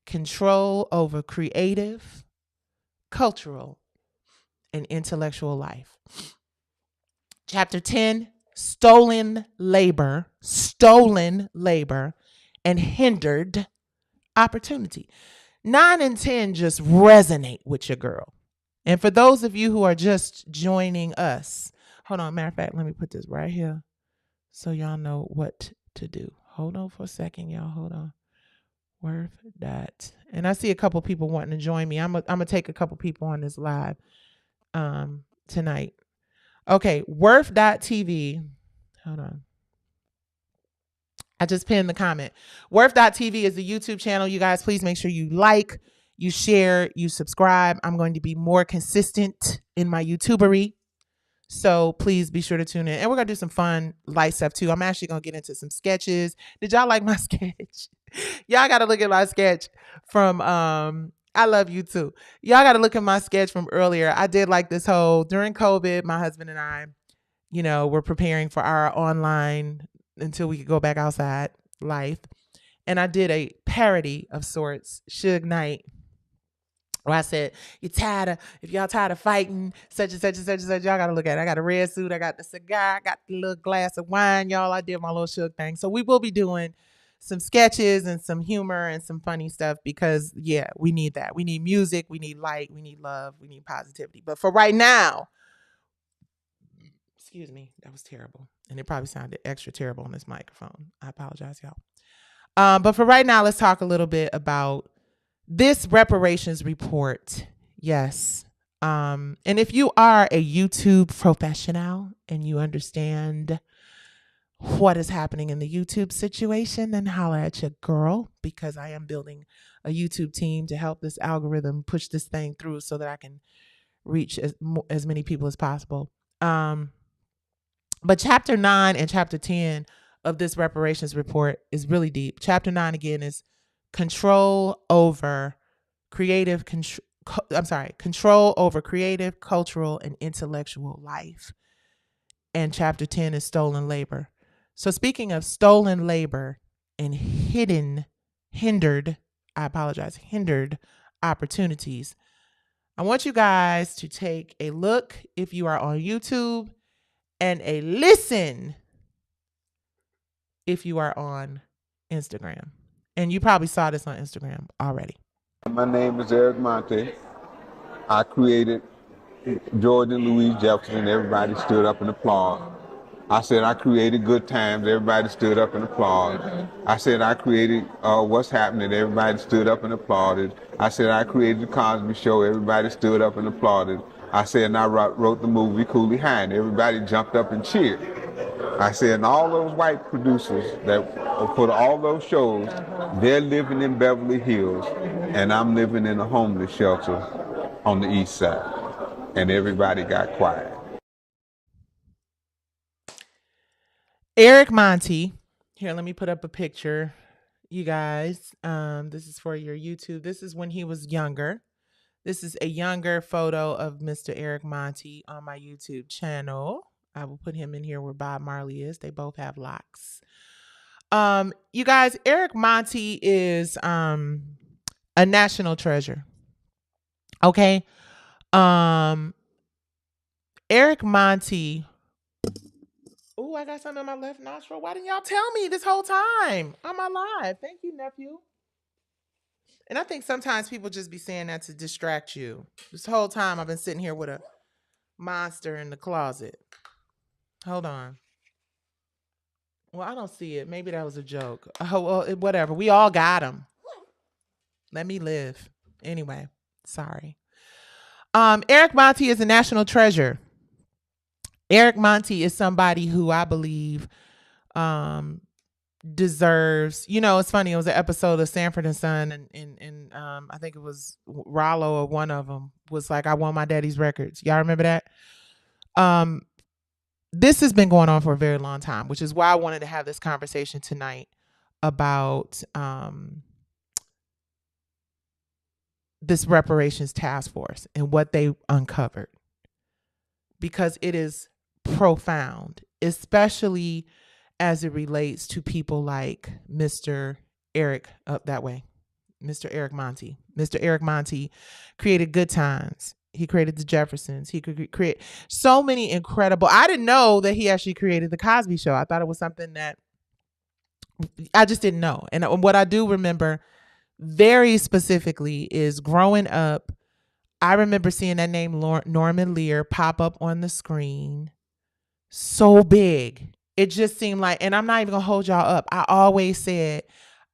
Control over creative, cultural, and intellectual life. Chapter 10, stolen labor, and hindered opportunity. 9 and 10 just resonate with your girl. And for those of you who are just joining us, hold on, matter of fact, let me put this right here so y'all know what to do. Hold on for a second, y'all. Hold on. Worth that. And I see a couple people wanting to join me. I'm gonna take a couple people on this live tonight. Okay, worth.tv. Hold on. I just pinned the comment. Worth.tv is the YouTube channel. You guys, please make sure you like, you share, you subscribe. I'm going to be more consistent in my YouTubery. So please be sure to tune in. And we're going to do some fun, light stuff too. I'm actually going to get into some sketches. Did y'all like my sketch? Y'all got to look at my sketch from, I love you too. Y'all got to look at my sketch from earlier. I did like this whole, during COVID, my husband and I, you know, we're preparing for our online until we could go back outside life. And I did a parody of sorts, Suge Knight, where I said, if y'all tired of fighting, such and such and such and such, y'all got to look at it. I got a red suit. I got the cigar. I got the little glass of wine, y'all. I did my little Suge thing. So we will be doing some sketches and some humor and some funny stuff because, yeah, we need that. We need music. We need light. We need love. We need positivity. But for right now, excuse me, that was terrible. And it probably sounded extra terrible on this microphone. I apologize, y'all. But for right now, let's talk a little bit about this reparations report. Yes. And if you are a YouTube professional and you understand what is happening in the YouTube situation, then holla at your girl, because I am building a YouTube team to help this algorithm push this thing through so that I can reach as many people as possible. But chapter 9 and chapter 10 of this reparations report is really deep. Chapter 9 again is control over creative, cultural, and intellectual life. And chapter 10 is stolen labor. So speaking of stolen labor and hindered opportunities, I want you guys to take a look if you are on YouTube and a listen if you are on Instagram. And you probably saw this on Instagram already. My name is Eric Monte. I created George and Louise Jefferson, and everybody stood up and applauded. I said I created Good Times, everybody stood up and applauded. I said I created What's Happening, everybody stood up and applauded. I said I created The Cosby Show, everybody stood up and applauded. I said and I wrote the movie Cooley High, and everybody jumped up and cheered. I said, and all those white producers that put all those shows, they're living in Beverly Hills, and I'm living in a homeless shelter on the east side. And everybody got quiet. Eric Monte. Here, let me put up a picture, you guys. This is for your YouTube. This is when he was younger. This is a younger photo of Mr. Eric Monte on my YouTube channel. I will put him in here where Bob Marley is. They both have locks. You guys, Eric Monte is a national treasure. Okay. Eric Monte. Oh, I got something in my left nostril. Why didn't y'all tell me this whole time on my live? Thank you, nephew. And I think sometimes people just be saying that to distract you. This whole time I've been sitting here with a monster in the closet. Hold on. Well, I don't see it. Maybe that was a joke. Oh, well, whatever. We all got him. Let me live. Anyway, sorry. Eric Monte is a national treasure. Eric Monte is somebody who I believe deserves, it's funny, it was an episode of Sanford and Son, and I think it was Rollo, or one of them was like, I want my daddy's records. Y'all remember that? um this has been going on for a very long time, which is why I wanted to have this conversation tonight about this reparations task force and what they uncovered, because it is profound, especially as it relates to people like Mr. Eric, up that way, Mr. Eric Monty. Mr. Eric Monty created Good Times. He created the Jeffersons. He could create so many incredible. I didn't know that he actually created the Cosby Show. I thought it was something that I just didn't know. And what I do remember very specifically is growing up, I remember seeing that name Norman Lear pop up on the screen so big. It just seemed like, and I'm not even gonna hold y'all up, I always said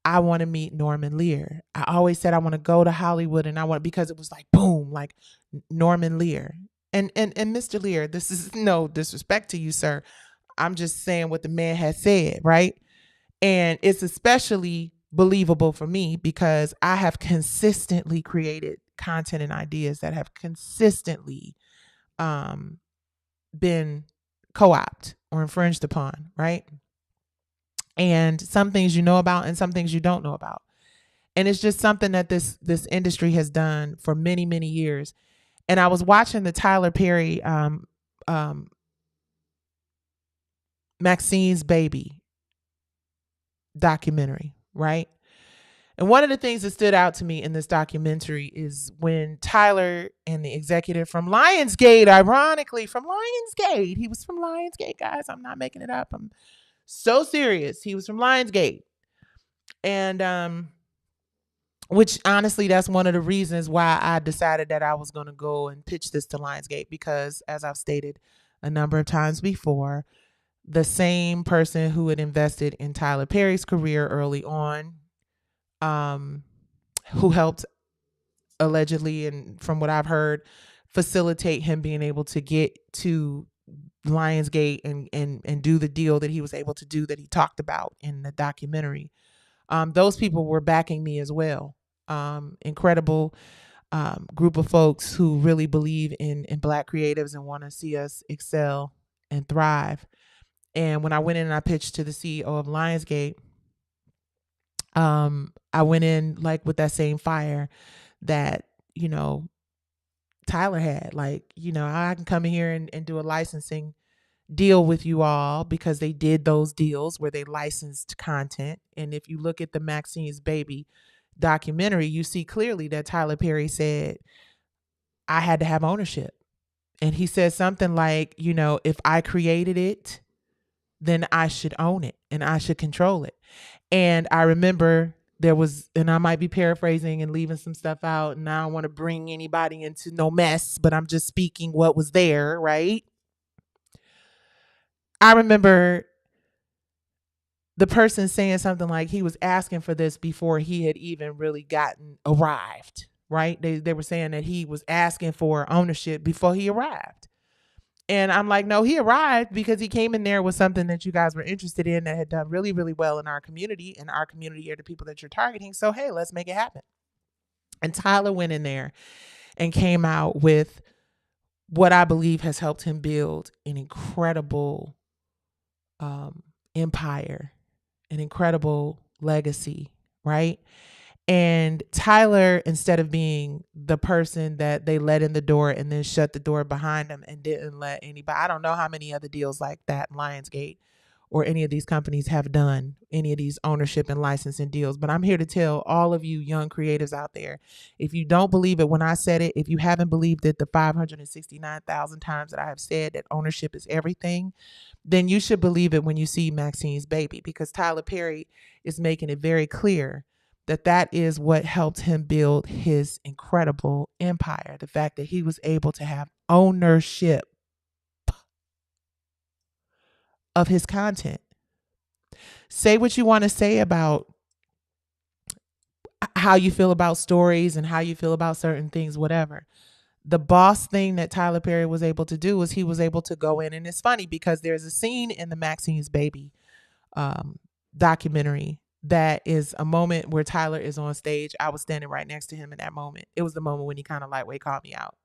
I want to meet Norman Lear. I always said I want to go to Hollywood, and I want, because it was like boom, like Norman Lear. And Mr. Lear, this is no disrespect to you, sir. I'm just saying what the man has said, right? And it's especially believable for me because I have consistently created content and ideas that have consistently been co-opted or infringed upon, right? And some things you know about and some things you don't know about. And it's just something that this industry has done for many, many years. And I was watching the Tyler Perry Maxine's Baby documentary, right? And one of the things that stood out to me in this documentary is when Tyler and the executive from Lionsgate, ironically from Lionsgate, he was from Lionsgate, guys. I'm not making it up. I'm so serious. He was from Lionsgate. And which honestly, that's one of the reasons why I decided that I was going to go and pitch this to Lionsgate, because as I've stated a number of times before, the same person who had invested in Tyler Perry's career early on, who helped allegedly, and from what I've heard, facilitate him being able to get to Lionsgate and do the deal that he was able to do, that he talked about in the documentary. Those people were backing me as well. Incredible group of folks who really believe in Black creatives and want to see us excel and thrive. And when I went in and I pitched to the CEO of Lionsgate, I went in like with that same fire that, Tyler had. Like, I can come in here and do a licensing deal with you all, because they did those deals where they licensed content. And if you look at the Maxine's Baby documentary, you see clearly that Tyler Perry said, I had to have ownership. And he said something like, if I created it, then I should own it and I should control it. And I remember there was, and I might be paraphrasing and leaving some stuff out, and I don't want to bring anybody into no mess, but I'm just speaking what was there, right? I remember the person saying something like he was asking for this before he had even really arrived, right? They were saying that he was asking for ownership before he arrived. And I'm like, no, he arrived because he came in there with something that you guys were interested in that had done really, really well in our community. And our community are the people that you're targeting. So, hey, let's make it happen. And Tyler went in there and came out with what I believe has helped him build an incredible empire, an incredible legacy, right? And Tyler, instead of being the person that they let in the door and then shut the door behind them and didn't let anybody, I don't know how many other deals like that Lionsgate or any of these companies have done, any of these ownership and licensing deals. But I'm here to tell all of you young creatives out there, if you don't believe it when I said it, if you haven't believed it the 569,000 times that I have said that ownership is everything, then you should believe it when you see Maxine's Baby, because Tyler Perry is making it very clear that is what helped him build his incredible empire. The fact that he was able to have ownership of his content. Say what you want to say about how you feel about stories and how you feel about certain things, whatever. The boss thing that Tyler Perry was able to do was he was able to go in, and it's funny because there's a scene in the Maxine's Baby documentary that is a moment where Tyler is on stage. I was standing right next to him in that moment. It was the moment when he kind of lightweight called me out.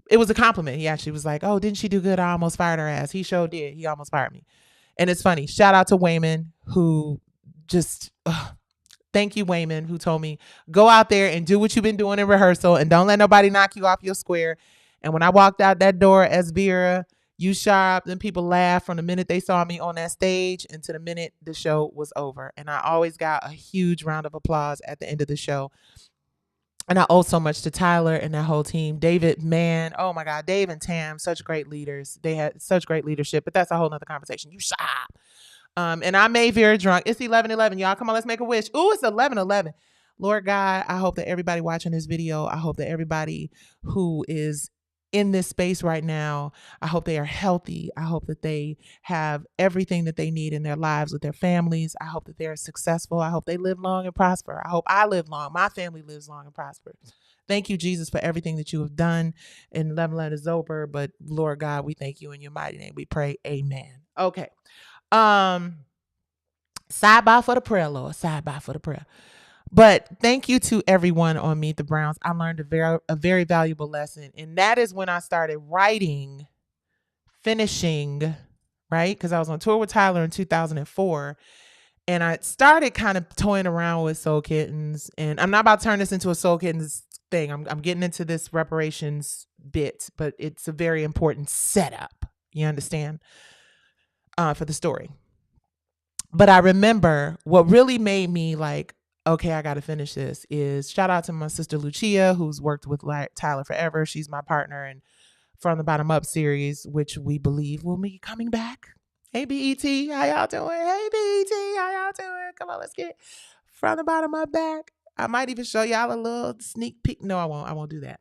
It was a compliment. He actually was like, "Oh, didn't she do good? I almost fired her ass." He sure did. He almost fired me. And it's funny. Shout out to Wayman, who just thank you, Wayman, who told me, go out there and do what you've been doing in rehearsal and don't let nobody knock you off your square. And when I walked out that door as Vera, you sharp, and people laughed from the minute they saw me on that stage until the minute the show was over. And I always got a huge round of applause at the end of the show. And I owe so much to Tyler and that whole team. David, man, oh my God, Dave and Tam, such great leaders. They had such great leadership, but that's a whole nother conversation. You sharp. And I made very drunk. It's 11:11, y'all. Come on, let's make a wish. Ooh, it's 11:11. Lord God, I hope that everybody watching this video, I hope that everybody who is in this space right now, I hope they are healthy. I hope that they have everything that they need in their lives with their families. I hope that they're successful. I hope they live long and prosper. I hope I live long. My family lives long and prosper. Thank you, Jesus, for everything that you have done. And 11:11 is over, but Lord God, we thank you in your mighty name. We pray, amen. Okay. Sidebar for the prayer, Lord. Sidebar for the prayer. But thank you to everyone on Meet the Browns. I learned a very valuable lesson. And that is when I started finishing, right? Because I was on tour with Tyler in 2004. And I started kind of toying around with Soul Kittens. And I'm not about to turn this into a Soul Kittens thing. I'm getting into this reparations bit, but it's a very important setup. You understand? For the story. But I remember what really made me like, okay, I got to finish this is shout out to my sister Lucia, who's worked with Tyler forever. She's my partner in From the Bottom Up series, which we believe will be coming back. Hey, BET, how y'all doing? Hey, BET, how y'all doing? Come on, let's get From the Bottom Up back. I might even show y'all a little sneak peek. No, I won't. I won't do that.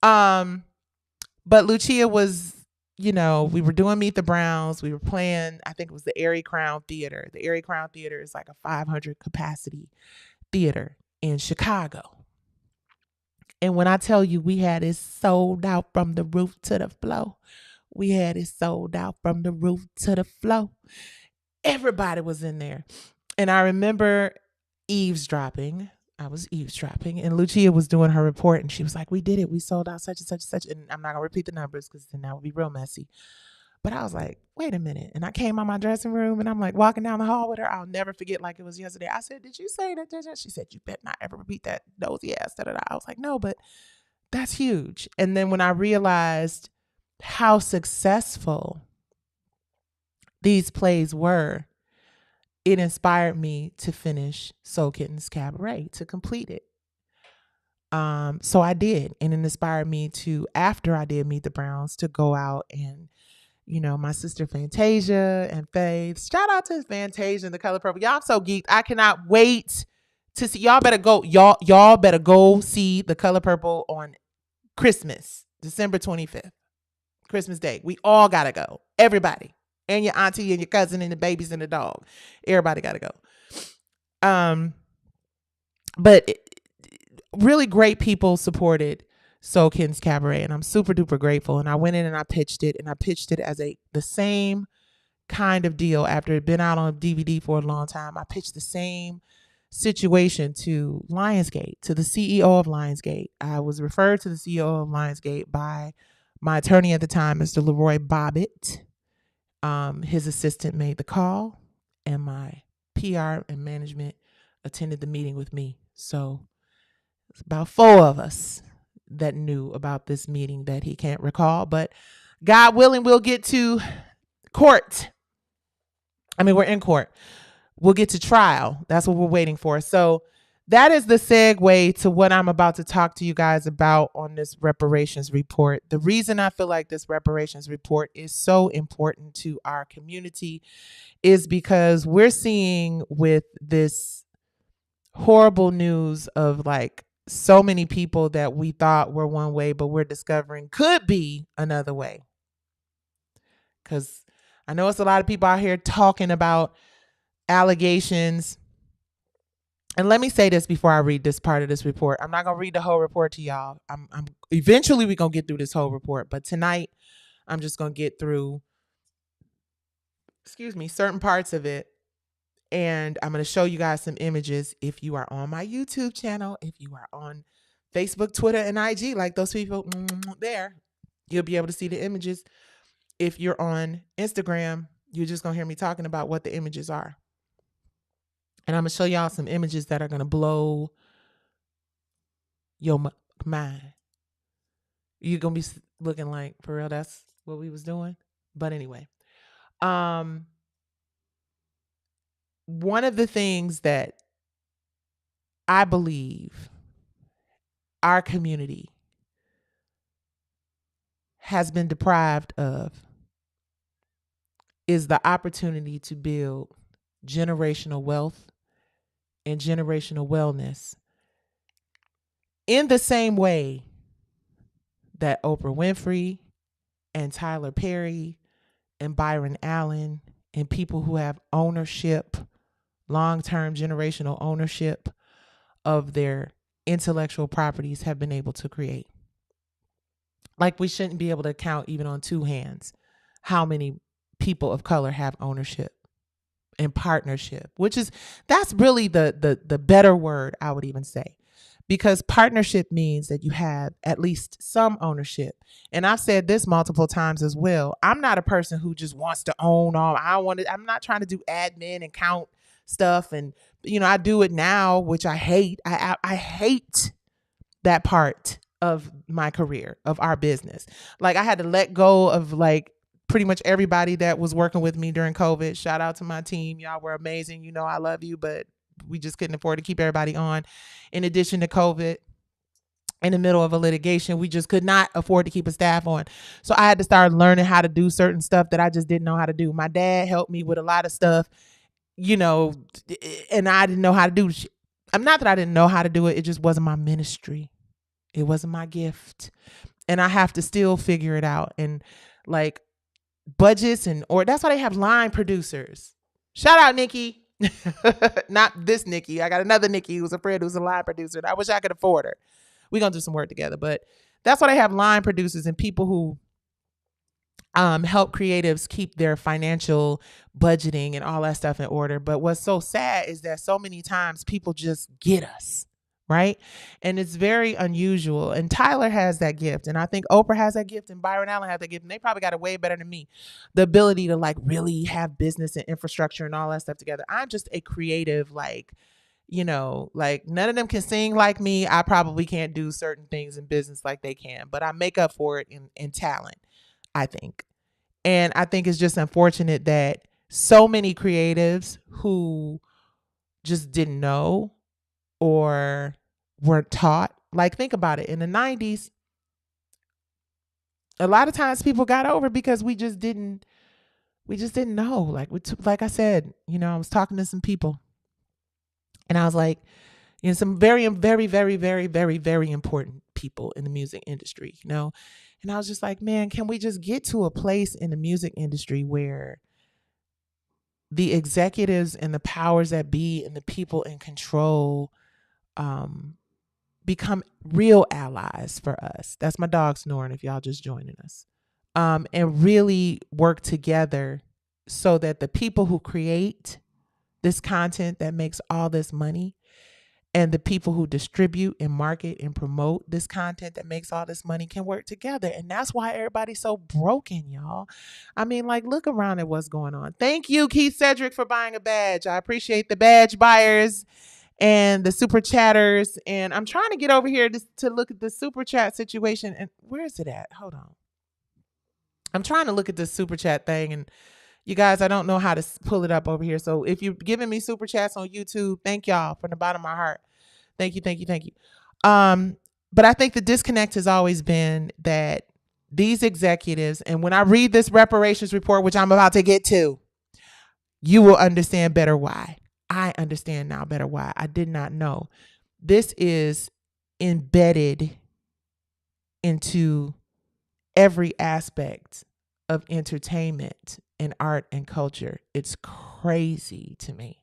But Lucia was, we were doing Meet the Browns. We were playing, I think it was the Airy Crown Theater. The Airy Crown Theater is like a 500 capacity theater in Chicago. And when I tell you we had it sold out from the roof to the floor, we had it sold out from the roof to the floor. Everybody was in there. And I remember eavesdropping. I was eavesdropping, and Lucia was doing her report, and she was like, we did it. We sold out such and such and such. And I'm not going to repeat the numbers because then that would be real messy. But I was like, wait a minute. And I came out my dressing room, and I'm like walking down the hall with her. I'll never forget like it was yesterday. I said, did you say that? She said, you better not ever repeat that. Nosy ass. I was like, no, but that's huge. And then when I realized how successful these plays were, it inspired me to finish Soul Kittens Cabaret, to complete it. So I did. And it inspired me to, after I did Meet the Browns, to go out and, my sister Fantasia and Faith. Shout out to Fantasia and The Color Purple. Y'all, I'm so geeked. I cannot wait to see. Y'all better go. Y'all better go see The Color Purple on Christmas, December 25th, Christmas Day. We all gotta go. Everybody. And your auntie and your cousin and the babies and the dog. Everybody got to go. But really great people supported Soul Kittens Cabaret, and I'm super duper grateful. And I went in and I pitched it as the same kind of deal after it had been out on DVD for a long time. I pitched the same situation to Lionsgate, to the CEO of Lionsgate. I was referred to the CEO of Lionsgate by my attorney at the time, Mr. Leroy Bobbitt. His assistant made the call, and my PR and management attended the meeting with me. So it's about 4 of us that knew about this meeting that he can't recall. But God willing, we'll get to court. We're in court. We'll get to trial. That's what we're waiting for. So that is the segue to what I'm about to talk to you guys about on this reparations report. The reason I feel like this reparations report is so important to our community is because we're seeing with this horrible news of like so many people that we thought were one way, but we're discovering could be another way. Because I know it's a lot of people out here talking about allegations. And let me say this before I read this part of this report. I'm not going to read the whole report to y'all. I'm eventually we're going to get through this whole report. But tonight, I'm just going to get through, certain parts of it. And I'm going to show you guys some images if you are on my YouTube channel, if you are on Facebook, Twitter, and IG, like those people there, you'll be able to see the images. If you're on Instagram, you're just going to hear me talking about what the images are. And I'm going to show y'all some images that are going to blow your mind. You're going to be looking like, for real, that's what we was doing. But anyway, one of the things that I believe our community has been deprived of is the opportunity to build generational wealth and generational wellness in the same way that Oprah Winfrey and Tyler Perry and Byron Allen and people who have ownership, long-term generational ownership of their intellectual properties have been able to create. Like, we shouldn't be able to count even on two hands how many people of color have ownership and partnership, that's really the better word, I would even say, because partnership means that you have at least some ownership. And I've said this multiple times as well. I'm not a person who just wants to own all. I'm not trying to do admin and count stuff. And, I do it now, which I hate. I hate that part of my career, of our business. Like, I had to let go of like pretty much everybody that was working with me during COVID. Shout out to my team. Y'all were amazing. I love you, but we just couldn't afford to keep everybody on. In addition to COVID, in the middle of a litigation, we just could not afford to keep a staff on. So I had to start learning how to do certain stuff that I just didn't know how to do. My dad helped me with a lot of stuff, and I didn't know how to do shit. I'm not that I didn't know how to do it. It just wasn't my ministry. It wasn't my gift. And I have to still figure it out. And like budgets or that's why they have line producers. Shout out Nikki. Not this Nikki. I got another Nikki who's a friend who's a line producer. I wish I could afford her. We're going to do some work together. But that's why they have line producers and people who help creatives keep their financial budgeting and all that stuff in order. But what's so sad is that so many times people just get us. Right. And it's very unusual. And Tyler has that gift. And I think Oprah has that gift and Byron Allen has that gift. And they probably got it way better than me. The ability to like really have business and infrastructure and all that stuff together. I'm just a creative, like none of them can sing like me. I probably can't do certain things in business like they can, but I make up for it in talent, I think. And I think it's just unfortunate that so many creatives who just didn't know or weren't taught. Like, think about it. In the 90s, a lot of times people got over because we just didn't know. Like I said, I was talking to some people and I was like, some very, very, very, very, very, very important people in the music industry, and I was just like, man, can we just get to a place in the music industry where the executives and the powers that be and the people in control become real allies for us? That's my dog snoring if y'all just joining us. And really work together so that the people who create this content that makes all this money and the people who distribute and market and promote this content that makes all this money can work together. And that's why everybody's so broken, y'all. I mean, like, look around at what's going on. Thank you, Keith Cedric, for buying a badge. I appreciate the badge buyers and the super chatters. And I'm trying to get over here to look at the super chat situation. And where is it at? Hold on. I'm trying to look at this super chat thing. And you guys, I don't know how to pull it up over here. So if you're giving me super chats on YouTube, thank y'all from the bottom of my heart. Thank you, thank you, thank you. But I think the disconnect has always been that these executives, and when I read this reparations report, which I'm about to get to, you will understand better why. I understand now better why. I did not know. This is embedded into every aspect of entertainment and art and culture. It's crazy to me.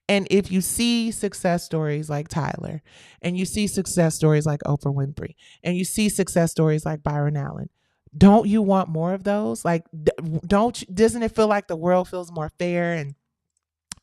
And if you see success stories like Tyler, and you see success stories like Oprah Winfrey, and you see success stories like Byron Allen, don't you want more of those? Like, doesn't it feel like the world feels more fair and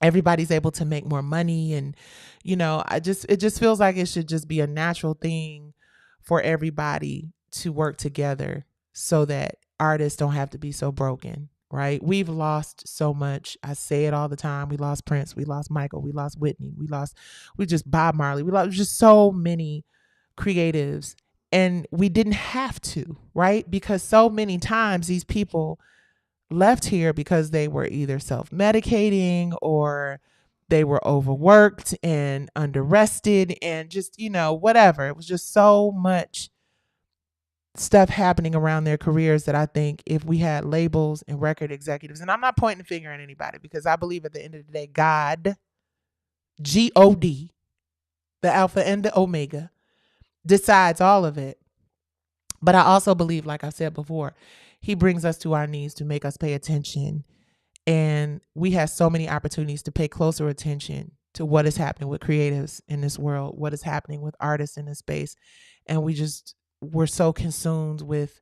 everybody's able to make more money. And it just feels like it should just be a natural thing for everybody to work together so that artists don't have to be so broken, right? We've lost so much. I say it all the time. We lost Prince, we lost Michael, we lost Whitney, we just Bob Marley, we lost just so many creatives. And we didn't have to, right? Because so many times these people left here because they were either self-medicating or they were overworked and underrested and just, whatever. It was just so much stuff happening around their careers that I think if we had labels and record executives, and I'm not pointing the finger at anybody because I believe at the end of the day, God, God, the Alpha and the Omega, decides all of it. But I also believe, like I said before, he brings us to our knees to make us pay attention. And we have so many opportunities to pay closer attention to what is happening with creatives in this world, what is happening with artists in this space. And we're so consumed with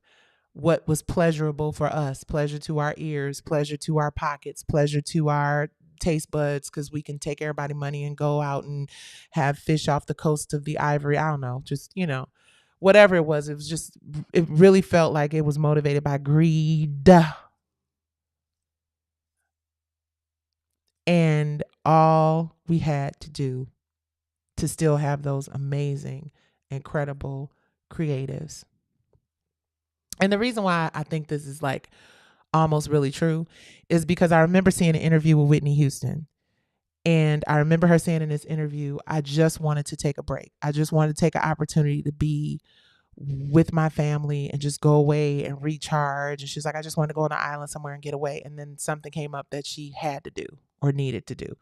what was pleasurable for us, pleasure to our ears, pleasure to our pockets, pleasure to our taste buds, because we can take everybody money and go out and have fish off the coast of the ivory. I don't know, just, whatever it was just, it really felt like it was motivated by greed. And all we had to do to still have those amazing, incredible creatives. And the reason why I think this is like almost really true is because I remember seeing an interview with Whitney Houston. And I remember her saying in this interview, I just wanted to take a break. I just wanted to take an opportunity to be with my family and just go away and recharge. And she's like, I just wanted to go on an island somewhere and get away. And then something came up that she had to do or needed to do.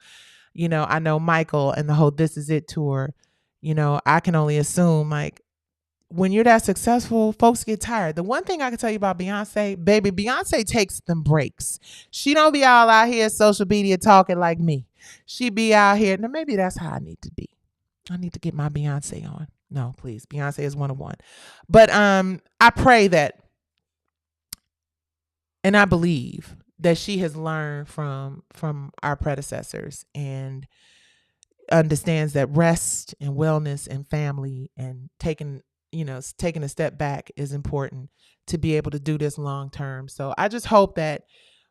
I know Michael and the whole This Is It tour, I can only assume like when you're that successful, folks get tired. The one thing I can tell you about Beyonce, baby, Beyonce takes them breaks. She don't be all out here social media talking like me. She be out here. Now maybe that's how I need to be. I need to get my Beyonce on. No, please. Beyonce is 101. But I pray that and I believe that she has learned from our predecessors and understands that rest and wellness and family and taking a step back is important to be able to do this long term. So I just hope that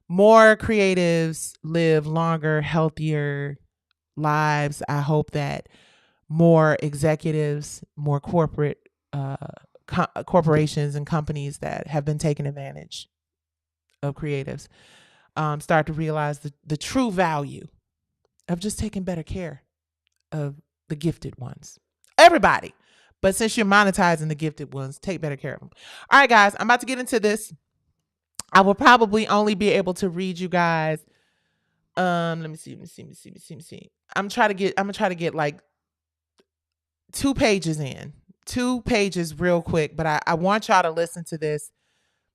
more creatives live longer, healthier lives. I hope that more executives, more corporations and companies that have been taking advantage of creatives start to realize the true value of just taking better care of the gifted ones. Everybody. But since you're monetizing the gifted ones, take better care of them. All right, guys, I'm about to get into this. I will probably only be able to read you guys. Let me see. I'm gonna try to get like 2 pages in. 2 pages real quick, but I want y'all to listen to this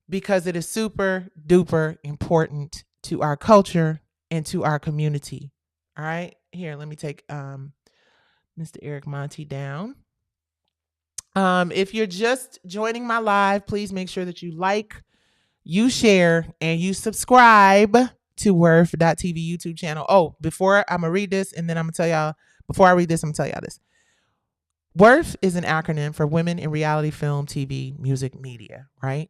because it is super duper important to our culture and to our community. All right. Here, let me take Mr. Eric Monty down. If you're just joining my live, please make sure that you like, you share, and you subscribe to Worth.tv YouTube channel. Oh, before I'm going to read this, and then I'm going to tell y'all, before I read this, I'm going to tell y'all this. Worth is an acronym for Women in Reality Film, TV, Music, Media, right?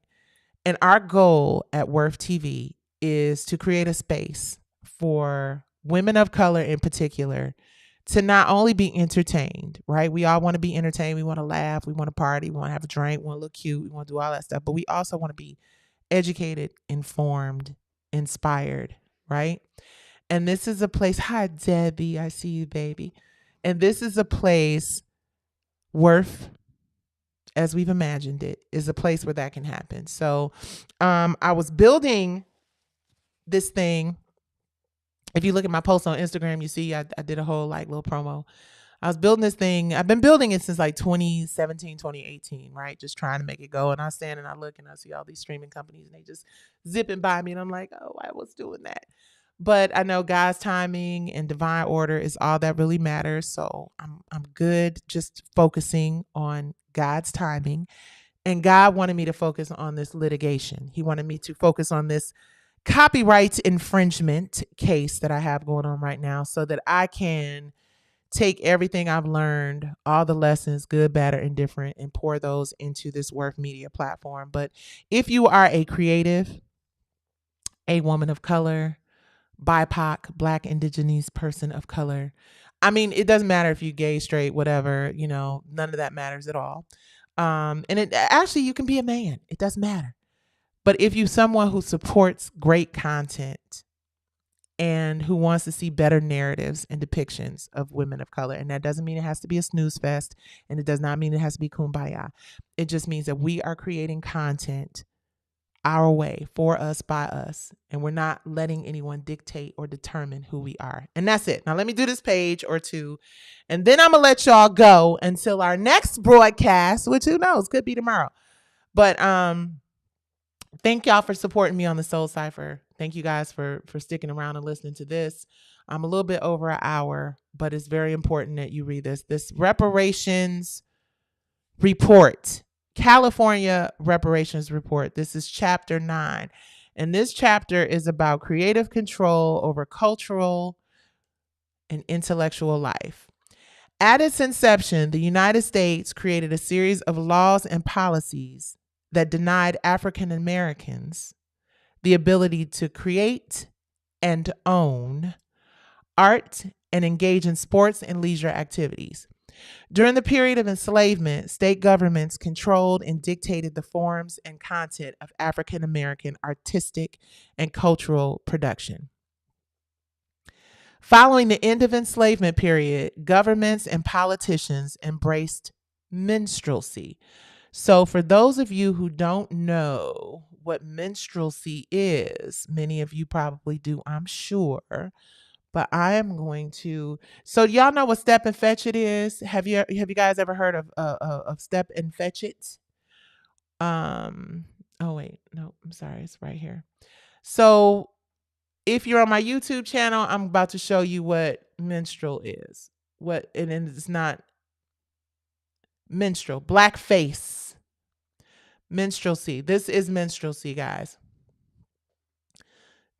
And our goal at Worth TV is to create a space for women of color in particular to not only be entertained, right? We all want to be entertained. We want to laugh. We want to party. We want to have a drink. We want to look cute. We want to do all that stuff. But we also want to be educated, informed, inspired, right? And this is a place, hi, Debbie. I see you, baby. And this is a place, Worth, as we've imagined it, is a place where that can happen. So I was building this thing. If you look at my post on Instagram, you see I did a whole like little promo. I was building this thing. I've been building it since like 2017, 2018, right? Just trying to make it go. And I stand and I look and I see all these streaming companies and they just zipping by me. And I'm like, oh, I was doing that. But I know God's timing and divine order is all that really matters. So I'm good just focusing on God's timing. And God wanted me to focus on this litigation. He wanted me to focus on this copyright infringement case that I have going on right now so that I can take everything I've learned, all the lessons, good, bad, or indifferent, and pour those into this Worth Media platform. But if you are a creative, a woman of color, BIPOC, Black, Indigenous person of color, I mean, it doesn't matter if you're gay, straight, whatever, none of that matters at all. And it actually, you can be a man. It doesn't matter. But if you're someone who supports great content and who wants to see better narratives and depictions of women of color, and that doesn't mean it has to be a snooze fest, and it does not mean it has to be kumbaya. It just means that we are creating content our way, for us, by us, and we're not letting anyone dictate or determine who we are. And that's it. Now let me do this page or two, and then I'm gonna let y'all go until our next broadcast, which who knows, could be tomorrow. But thank y'all for supporting me on the Soul Cypher. Thank you guys for sticking around and listening to this. I'm a little bit over an hour, but it's very important that you read this reparations report. California Reparations Report. This is chapter 9. And this chapter is about creative control over cultural and intellectual life. At its inception, the United States created a series of laws and policies that denied African Americans the ability to create and own art and engage in sports and leisure activities. During the period of enslavement, state governments controlled and dictated the forms and content of African American artistic and cultural production. Following the end of enslavement period, governments and politicians embraced minstrelsy. So for those of you who don't know what minstrelsy is, many of you probably do, I'm sure. But I am going to. So y'all know what step and fetch it is? Have you guys ever heard of step and fetch it? Oh wait, no, I'm sorry, it's right here. So if you're on my YouTube channel, I'm about to show you what minstrel is. And it's not minstrel, blackface, minstrelsy. This is minstrelsy, guys.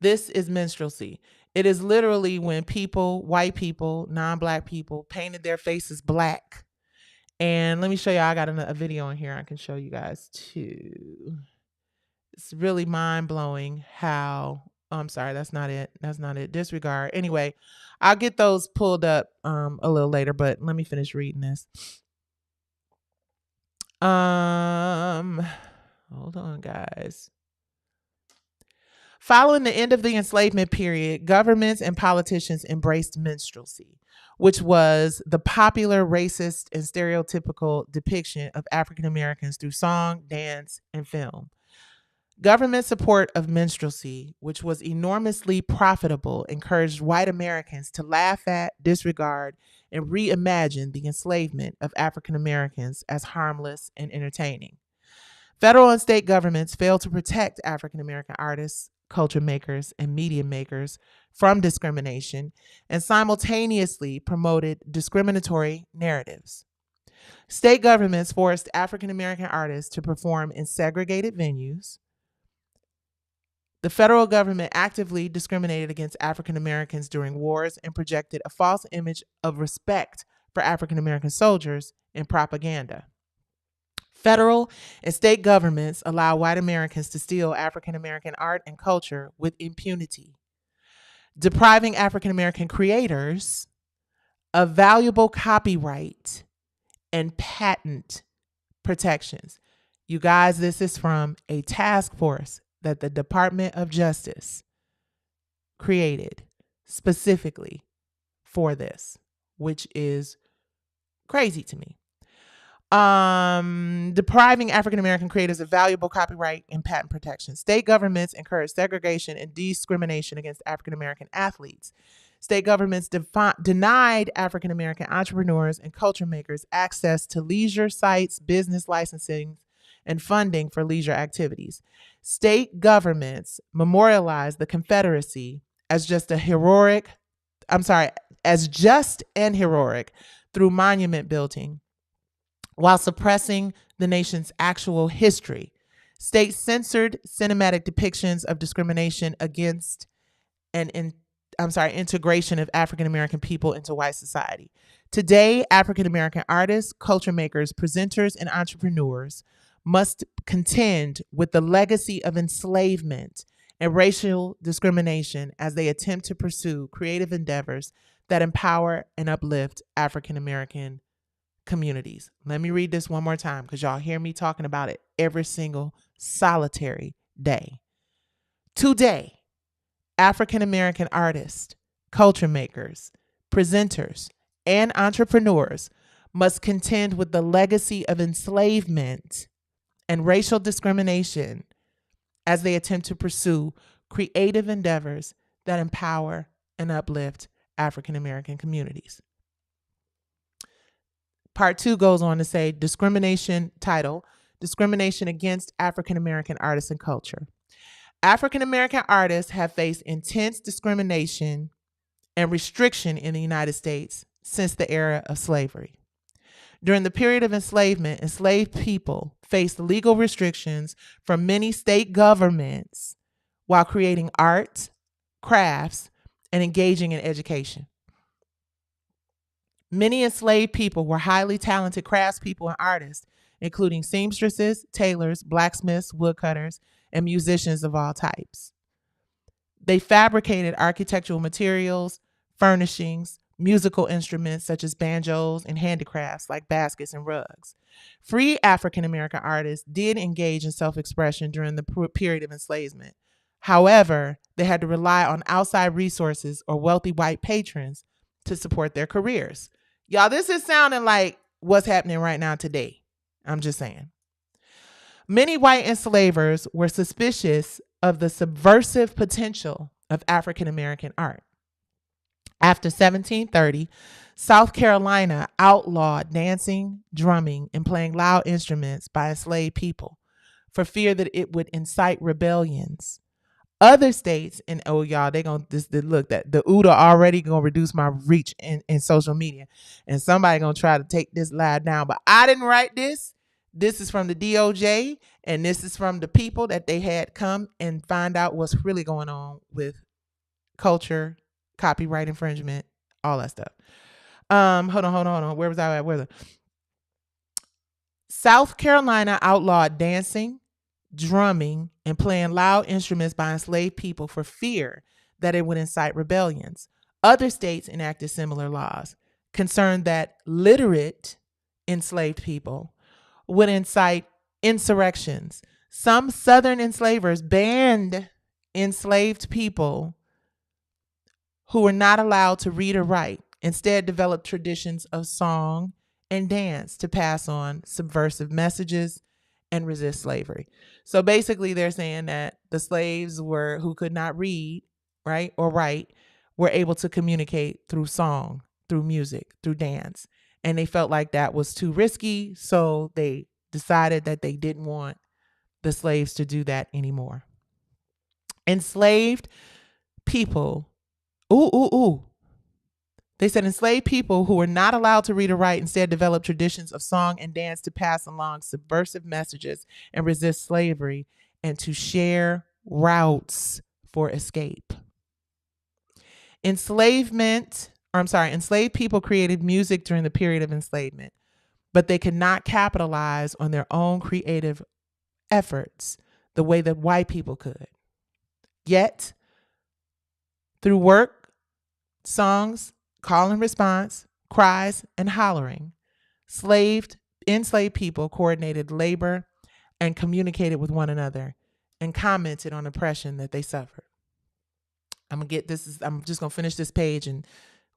This is minstrelsy. It is literally when people, white people, non-black people, painted their faces black. And let me show you. I got a video in here I can show you guys too. It's really mind-blowing how. Oh, I'm sorry, that's not it. That's not it. Disregard. Anyway, I'll get those pulled up a little later, but let me finish reading this. Hold on, guys. Following the end of the enslavement period, governments and politicians embraced minstrelsy, which was the popular racist and stereotypical depiction of African Americans through song, dance, and film. Government support of minstrelsy, which was enormously profitable, encouraged white Americans to laugh at, disregard, and reimagine the enslavement of African Americans as harmless and entertaining. Federal and state governments failed to protect African American artists, culture makers, and media makers from discrimination and simultaneously promoted discriminatory narratives. State governments forced African American artists to perform in segregated venues. The federal government actively discriminated against African Americans during wars and projected a false image of respect for African American soldiers in propaganda. Federal and state governments allow white Americans to steal African American art and culture with impunity, depriving African American creators of valuable copyright and patent protections. You guys, this is from a task force that the Department of Justice created specifically for this, which is crazy to me. Depriving African American creators of valuable copyright and patent protection. State governments encourage segregation and discrimination against African American athletes. State governments denied African American entrepreneurs and culture makers access to leisure sites, business licensing, and funding for leisure activities. State governments memorialized the Confederacy as just and heroic through monument building, while suppressing the nation's actual history. States censored cinematic depictions of discrimination against and integration of African American people into white society. Today, African American artists, culture makers, presenters, and entrepreneurs must contend with the legacy of enslavement and racial discrimination as they attempt to pursue creative endeavors that empower and uplift African American communities. Let me read this one more time because y'all hear me talking about it every single solitary day. Today, African American artists, culture makers, presenters, and entrepreneurs must contend with the legacy of enslavement and racial discrimination as they attempt to pursue creative endeavors that empower and uplift African American communities. Part 2 goes on to say discrimination against African American artists and culture. African American artists have faced intense discrimination and restriction in the United States since the era of slavery. During the period of enslavement, enslaved people faced legal restrictions from many state governments while creating art, crafts, and engaging in education. Many enslaved people were highly talented craftspeople and artists, including seamstresses, tailors, blacksmiths, woodcutters, and musicians of all types. They fabricated architectural materials, furnishings, musical instruments such as banjos, and handicrafts like baskets and rugs. Free African American artists did engage in self-expression during the period of enslavement. However, they had to rely on outside resources or wealthy white patrons to support their careers. Y'all, this is sounding like what's happening right now today. I'm just saying. Many white enslavers were suspicious of the subversive potential of African American art. After 1730, South Carolina outlawed dancing, drumming, and playing loud instruments by enslaved people for fear that it would incite rebellions. Other states, and oh y'all, they gonna look that the UDA already gonna reduce my reach in social media, and somebody gonna try to take this live down. But I didn't write this. This is from the DOJ, and this is from the people that they had come and find out what's really going on with culture, copyright infringement, all that stuff. Hold on. Where was I at? South Carolina outlawed dancing, drumming, and playing loud instruments by enslaved people for fear that it would incite rebellions. Other states enacted similar laws, concerned that literate enslaved people would incite insurrections. Some Southern enslavers banned enslaved people who were not allowed to read or write, instead developed traditions of song and dance to pass on subversive messages and resist slavery. So basically they're saying that the slaves who could not read, right, or write, were able to communicate through song, through music, through dance. And they felt like that was too risky, so they decided that they didn't want the slaves to do that anymore. Enslaved people, they said enslaved people who were not allowed to read or write instead developed traditions of song and dance to pass along subversive messages and resist slavery and to share routes for escape. Enslaved people created music during the period of enslavement, but they could not capitalize on their own creative efforts the way that white people could. Yet, through work, songs, call and response, cries, and hollering, enslaved people coordinated labor and communicated with one another and commented on oppression that they suffered. I'm just gonna finish this page and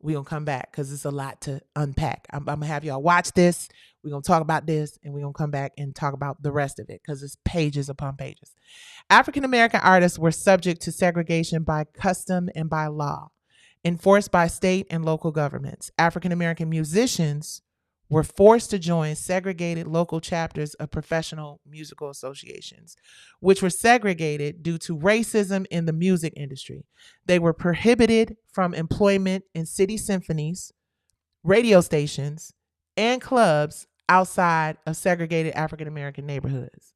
we're gonna come back because it's a lot to unpack. I'm gonna have y'all watch this. We're gonna talk about this and we're gonna come back and talk about the rest of it because it's pages upon pages. African American artists were subject to segregation by custom and by law, enforced by state and local governments. African American musicians were forced to join segregated local chapters of professional musical associations, which were segregated due to racism in the music industry. They were prohibited from employment in city symphonies, radio stations, and clubs outside of segregated African American neighborhoods.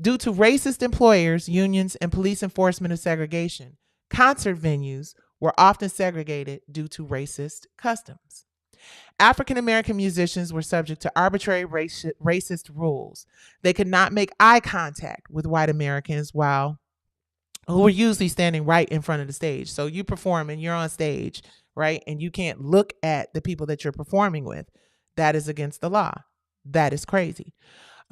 Due to racist employers, unions, and police enforcement of segregation, concert venues were often segregated due to racist customs. African American musicians were subject to arbitrary racist rules. They could not make eye contact with white Americans who were usually standing right in front of the stage. So you perform and you're on stage, right? And you can't look at the people that you're performing with. That is against the law. That is crazy.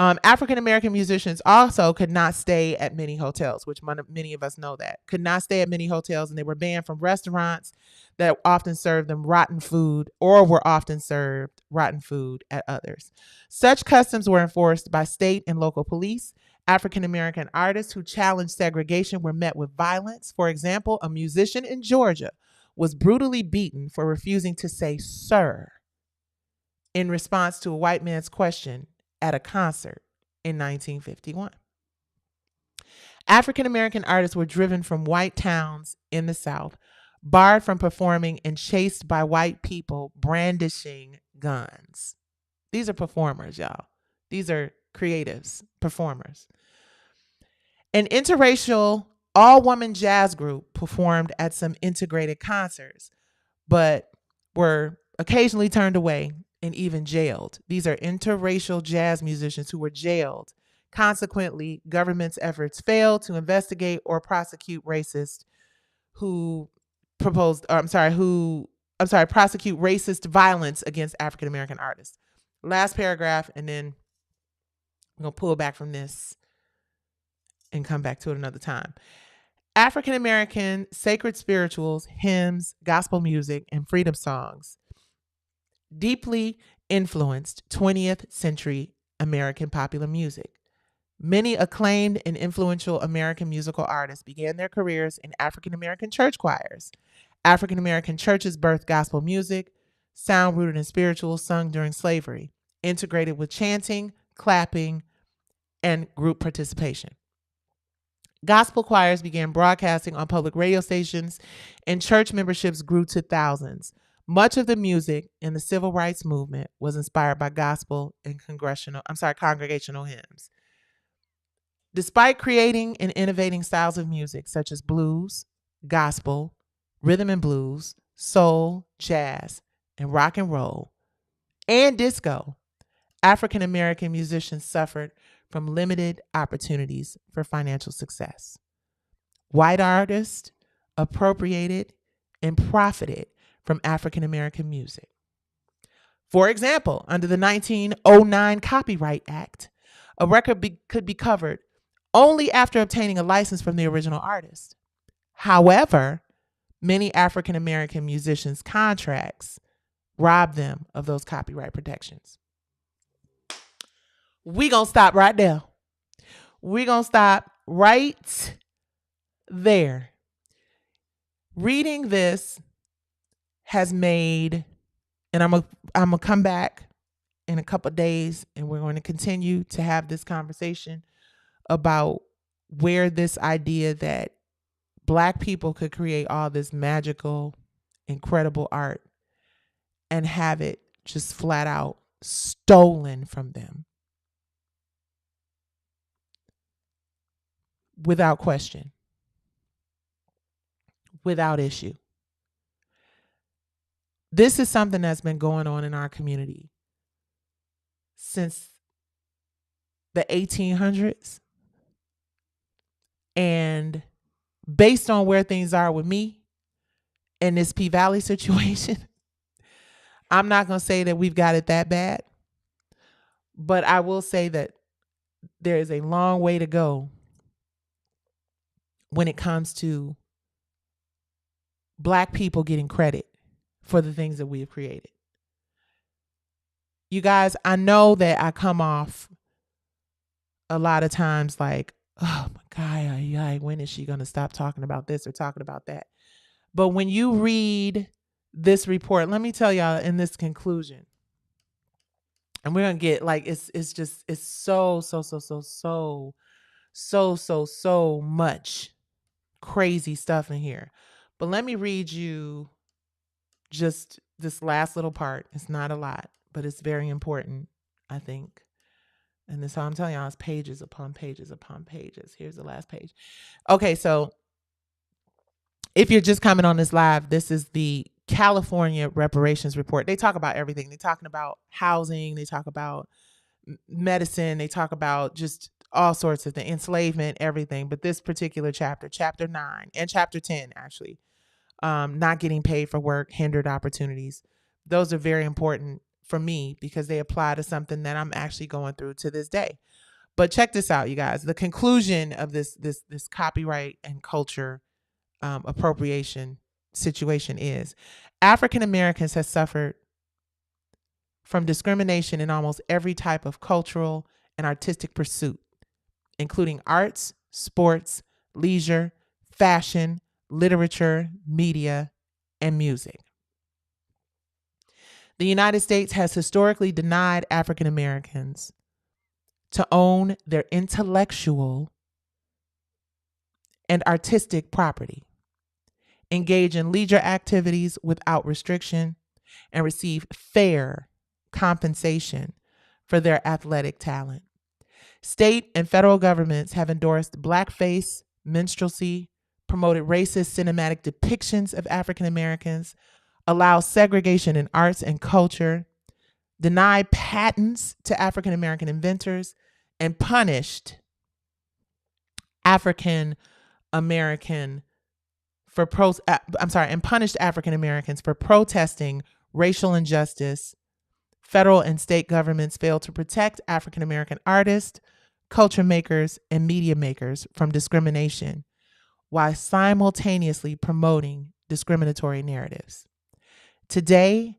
African American musicians also could not stay at many hotels, which many of us know that. Could not stay at many hotels, and they were banned from restaurants that often served them rotten food or were often served rotten food at others. Such customs were enforced by state and local police. African American artists who challenged segregation were met with violence. For example, a musician in Georgia was brutally beaten for refusing to say sir in response to a white man's question at a concert in 1951. African American artists were driven from white towns in the South, barred from performing, and chased by white people brandishing guns. These are performers, y'all. These are creatives, performers. An interracial all-woman jazz group performed at some integrated concerts, but were occasionally turned away and even jailed. These are interracial jazz musicians who were jailed. Consequently, government's efforts failed to investigate or prosecute racists prosecute racist violence against African American artists. Last paragraph, and then I'm going to pull back from this and come back to it another time. African American sacred spirituals, hymns, gospel music, and freedom songs deeply influenced 20th century American popular music. Many acclaimed and influential American musical artists began their careers in African American church choirs. African American churches birthed gospel music, sound rooted in spirituals sung during slavery, integrated with chanting, clapping, and group participation. Gospel choirs began broadcasting on public radio stations, and church memberships grew to thousands. Much of the music in the civil rights movement was inspired by gospel and congregational hymns. Despite creating and innovating styles of music such as blues, gospel, rhythm and blues, soul, jazz, and rock and roll, and disco, African American musicians suffered from limited opportunities for financial success. White artists appropriated and profited from African American music. For example, under the 1909 Copyright Act, a record could be covered only after obtaining a license from the original artist. However, many African American musicians' contracts robbed them of those copyright protections. We're going to stop right there. We're going to stop right there. Reading this has made, and I'm going to come back in a couple of days and we're going to continue to have this conversation about where this idea that Black people could create all this magical, incredible art and have it just flat out stolen from them without question, without issue. This is something that's been going on in our community since the 1800s. And based on where things are with me in this P Valley situation, I'm not going to say that we've got it that bad, but I will say that there is a long way to go when it comes to Black people getting credit for the things that we have created. You guys, I know that I come off a lot of times like, oh my God, when is she going to stop talking about this or talking about that? But when you read this report, let me tell y'all in this conclusion, and we're going to get like, it's so much crazy stuff in here. But let me read you just this last little part. It's not a lot, but it's very important, I think. And this, so I'm telling y'all, it's pages upon pages upon pages. Here's the last page. Okay, so if you're just coming on this live, this is the California Reparations Report. They talk about everything. They're talking about housing. They talk about medicine. They talk about just all sorts of things, enslavement, everything. But this particular chapter, chapter 9 and chapter 10, actually, not getting paid for work, hindered opportunities. Those are very important for me because they apply to something that I'm actually going through to this day. But check this out, you guys. The conclusion of this copyright and culture appropriation situation is African Americans have suffered from discrimination in almost every type of cultural and artistic pursuit, including arts, sports, leisure, fashion, literature, media, and music. The United States has historically denied African Americans to own their intellectual and artistic property, engage in leisure activities without restriction, and receive fair compensation for their athletic talent. State and federal governments have endorsed blackface, minstrelsy, promoted racist cinematic depictions of African Americans, allowed segregation in arts and culture, denied patents to African American inventors, and punished African American and punished African Americans for protesting racial injustice. Federal and state governments failed to protect African American artists, culture makers, and media makers from discrimination while simultaneously promoting discriminatory narratives. Today,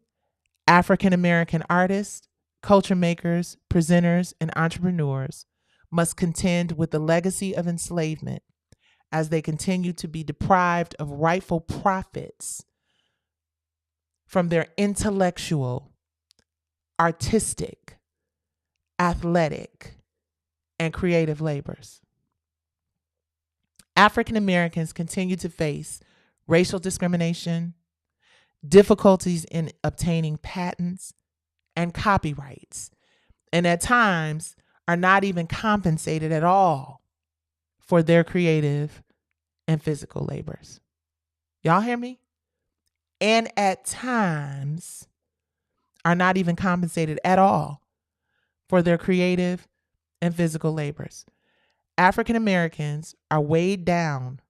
African American artists, culture makers, presenters, and entrepreneurs must contend with the legacy of enslavement as they continue to be deprived of rightful profits from their intellectual, artistic, athletic, and creative labors. African Americans continue to face racial discrimination, difficulties in obtaining patents and copyrights, and at times are not even compensated at all for their creative and physical labors. Y'all hear me? And at times are not even compensated at all for their creative and physical labors. African Americans are weighed down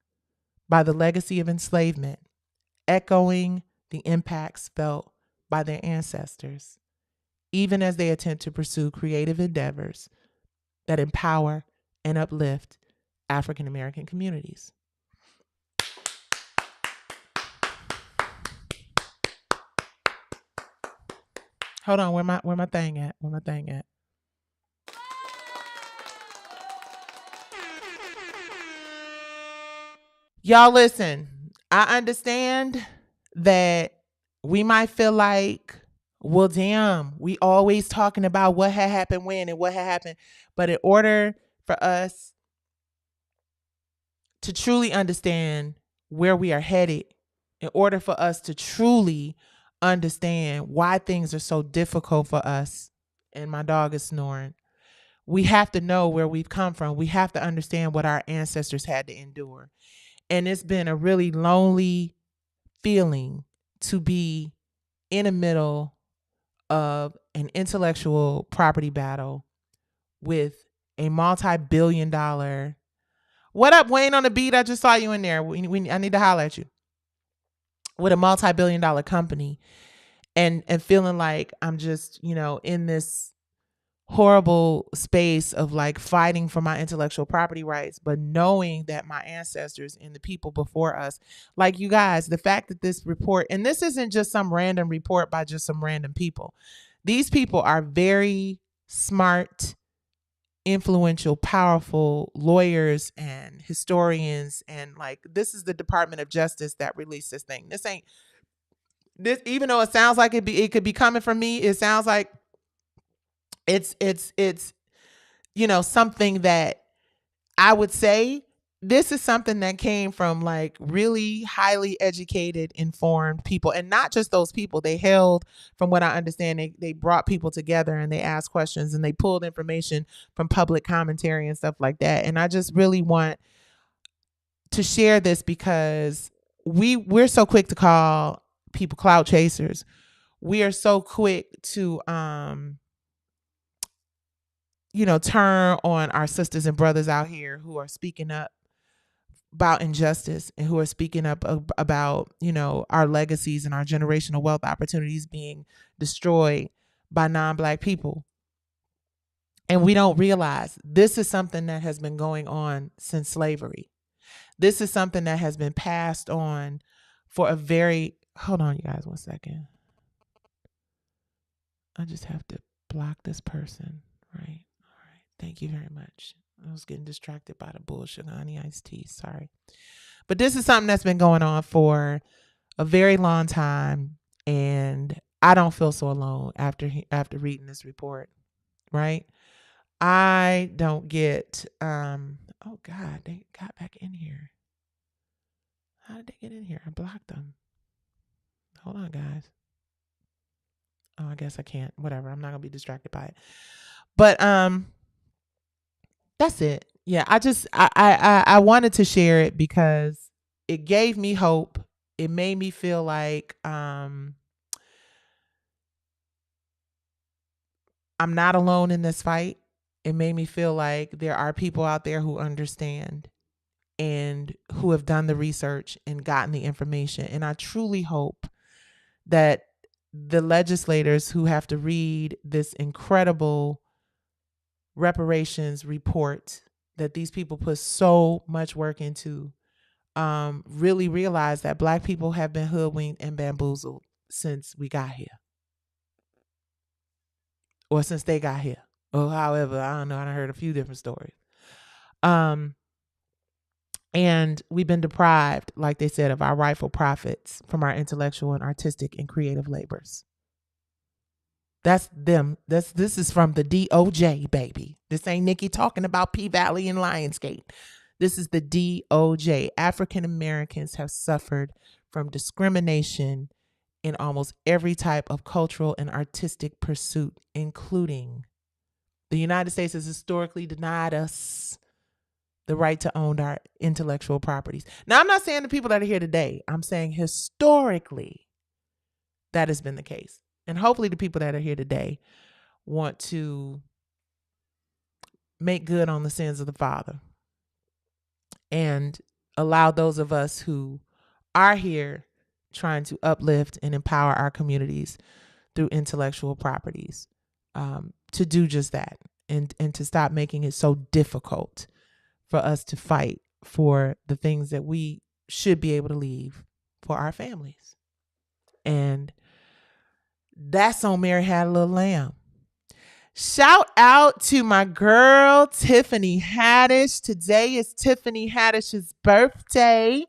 by the legacy of enslavement, echoing the impacts felt by their ancestors, even as they attempt to pursue creative endeavors that empower and uplift African American communities. Hold on, where my thing at? Where my thing at? Y'all listen, I understand that we might feel like, well, damn, we always talking about what had happened when and what had happened. But in order for us to truly understand where we are headed, in order for us to truly understand why things are so difficult for us, and my dog is snoring, we have to know where we've come from. We have to understand what our ancestors had to endure. And it's been a really lonely feeling to be in the middle of an intellectual property battle with a multi-billion-dollar. What up, Wayne on the beat? I just saw you in there. I need to holler at you. With a multi-billion-dollar company and feeling like I'm just, in this horrible space of like fighting for my intellectual property rights, but knowing that my ancestors and the people before us, like you guys, the fact that this report, and this isn't just some random report by just some random people. These people are very smart, influential, powerful lawyers and historians. And like, this is the Department of Justice that released this thing. This, even though it sounds like it could be coming from me, it sounds like it's something that I would say this is something that came from like really highly educated, informed people, and not just those people. They held, from what I understand, they brought people together and they asked questions and they pulled information from public commentary and stuff like that. And I just really want to share this because we're so quick to call people cloud chasers. We are so quick to turn on our sisters and brothers out here who are speaking up about injustice and who are speaking up about our legacies and our generational wealth opportunities being destroyed by non-black people. And we don't realize this is something that has been going on since slavery. This is something that has been passed on for a very, hold on, you guys, 1 second. I just have to block this person, right? All right. Thank you very much. I was getting distracted by the bullshit honey iced tea. Sorry. But this is something that's been going on for a very long time. And I don't feel so alone after reading this report, right? I don't get oh God, they got back in here. How did they get in here? I blocked them. Hold on, guys. Oh, I guess I can't. Whatever. I'm not gonna be distracted by it. But that's it. Yeah, I wanted to share it because it gave me hope. It made me feel like I'm not alone in this fight. It made me feel like there are people out there who understand and who have done the research and gotten the information. And I truly hope that the legislators who have to read this incredible reparations report that these people put so much work into really realize that Black people have been hoodwinked and bamboozled since we got here, or since they got here, or however, I don't know. I heard a few different stories. And we've been deprived, like they said, of our rightful profits from our intellectual and artistic and creative labors. That's them. This is from the DOJ, baby. This ain't Nikki talking about P Valley and Lionsgate. This is the DOJ. African Americans have suffered from discrimination in almost every type of cultural and artistic pursuit, including the United States has historically denied us the right to own our intellectual properties. Now, I'm not saying the people that are here today. I'm saying historically that has been the case. And hopefully the people that are here today want to make good on the sins of the father and allow those of us who are here trying to uplift and empower our communities through intellectual properties to do just that, and to stop making it so difficult for us to fight for the things that we should be able to leave for our families. And that's on Mary Had a Little Lamb. Shout out to my girl, Tiffany Haddish. Today is Tiffany Haddish's birthday.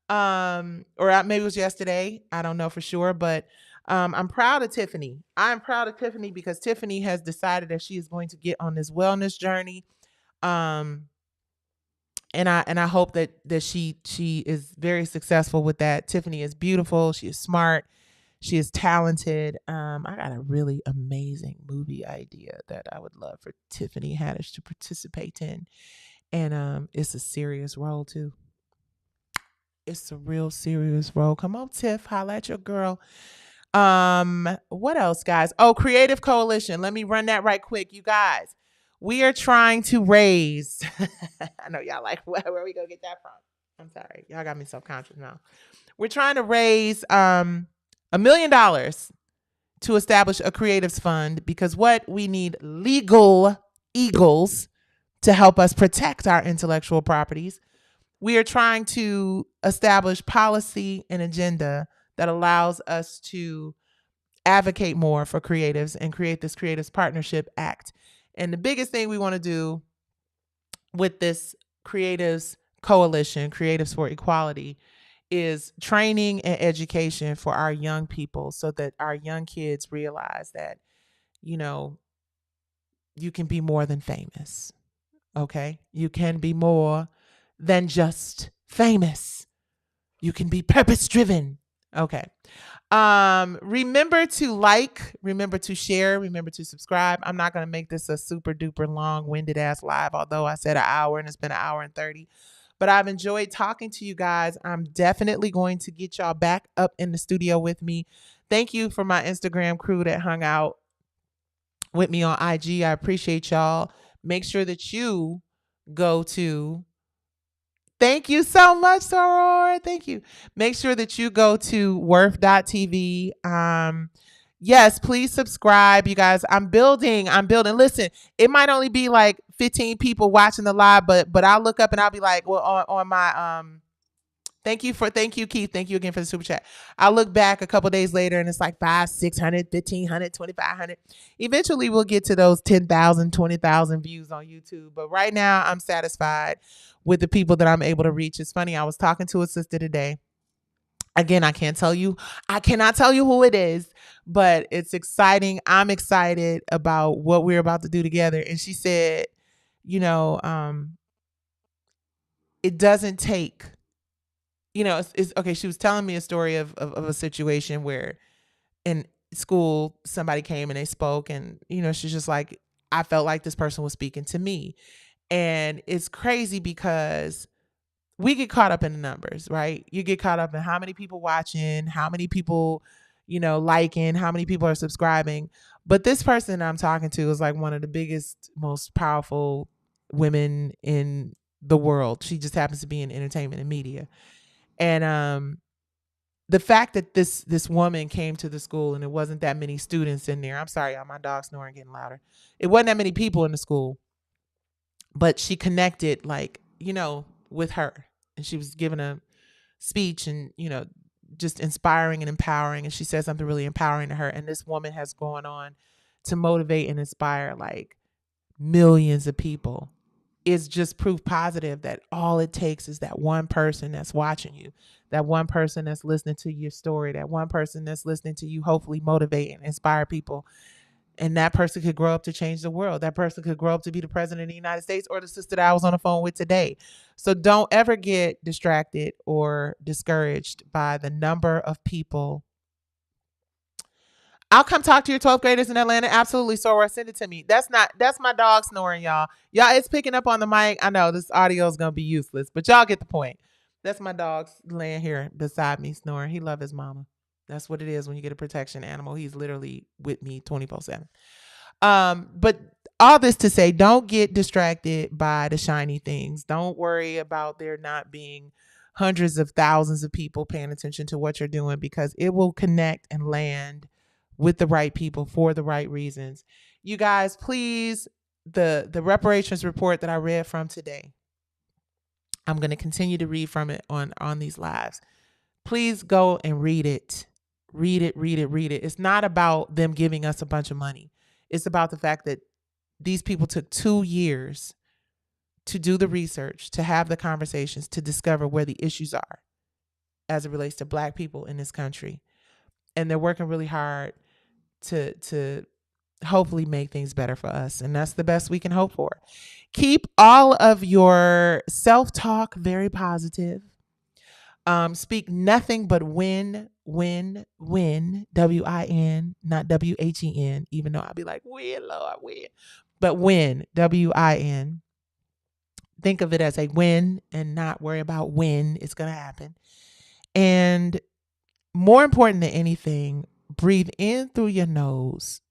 Or maybe it was yesterday. I don't know for sure, but I'm proud of Tiffany. I'm proud of Tiffany because Tiffany has decided that she is going to get on this wellness journey. And I hope that she is very successful with that. Tiffany is beautiful. She is smart. She is talented. I got a really amazing movie idea that I would love for Tiffany Haddish to participate in. And it's a serious role too. It's a real serious role. Come on, Tiff, holla at your girl. What else, guys? Oh, Creative Coalition. Let me run that right quick. You guys, we are trying to raise. I know y'all like, where we gonna get that from? I'm sorry. Y'all got me self-conscious now. We're trying to raise $1 million to establish a creatives fund because what we need legal eagles to help us protect our intellectual properties. We are trying to establish policy and agenda that allows us to advocate more for creatives and create this Creatives Partnership Act. And the biggest thing we want to do with this Creatives Coalition, Creatives for Equality, is training and education for our young people so that our young kids realize that, you can be more than famous. Okay? You can be more than just famous. You can be purpose driven. Okay. Remember to like, remember to share, remember to subscribe. I'm not going to make this a super duper long winded ass live, although I said an hour and it's been an hour and 30. But I've enjoyed talking to you guys. I'm definitely going to get y'all back up in the studio with me. Thank you for my Instagram crew that hung out with me on IG. I appreciate y'all. Make sure that you go to Thank you so much, Soror. Thank you. Make sure that you go to worth.tv. Yes, please subscribe, you guys. I'm building. Listen, it might only be like 15 people watching the live, but I'll look up and I'll be like, well, on my thank you, Keith. Thank you again for the super chat. I'll look back a couple days later and it's like 5, 600, 1,500, 2,500. Eventually we'll get to those 10,000, 20,000 views on YouTube. But right now I'm satisfied with the people that I'm able to reach. It's funny. I was talking to a sister today. Again, I cannot tell you who it is, but it's exciting. I'm excited about what we're about to do together. And she said, you know, it doesn't take, it's okay. She was telling me a story of a situation where in school somebody came and they spoke, and she's just like, I felt like this person was speaking to me. And it's crazy because we get caught up in the numbers, right? You get caught up in how many people watching, how many people, liking, how many people are subscribing. But this person I'm talking to is like one of the biggest, most powerful women in the world. She just happens to be in entertainment and media. And the fact that this woman came to the school and it wasn't that many students in there. I'm sorry, y'all, my dog's snoring getting louder. It wasn't that many people in the school, but she connected with her, and she was giving a speech and just inspiring and empowering, and she said something really empowering to her, and this woman has gone on to motivate and inspire like millions of people. It's just proof positive that all it takes is that one person that's watching you, that one person that's listening to your story, that one person that's listening to you hopefully motivate and inspire people. And that person could grow up to change the world. That person could grow up to be the president of the United States, or the sister that I was on the phone with today. So don't ever get distracted or discouraged by the number of people. I'll come talk to your 12th graders in Atlanta. Absolutely, Sora. Send it to me. That's my dog snoring, y'all. Y'all, it's picking up on the mic. I know this audio is going to be useless, but y'all get the point. That's my dog laying here beside me snoring. He loves his mama. That's what it is when you get a protection animal. He's literally with me 24/7. But all this to say, don't get distracted by the shiny things. Don't worry about there not being hundreds of thousands of people paying attention to what you're doing, because it will connect and land with the right people for the right reasons. You guys, please, the reparations report that I read from today, I'm going to continue to read from it on these lives. Please go and read it. Read it. It's not about them giving us a bunch of money. It's about the fact that these people took 2 years to do the research, to have the conversations, to discover where the issues are as it relates to Black people in this country. And they're working really hard to hopefully make things better for us. And that's the best we can hope for. Keep all of your self-talk very positive. Speak nothing but win, W-I-N, not W-H-E-N, even though I'll be like, win, Lord, win. But win, W-I-N. Think of it as a win and not worry about when it's going to happen. And more important than anything, breathe in through your nose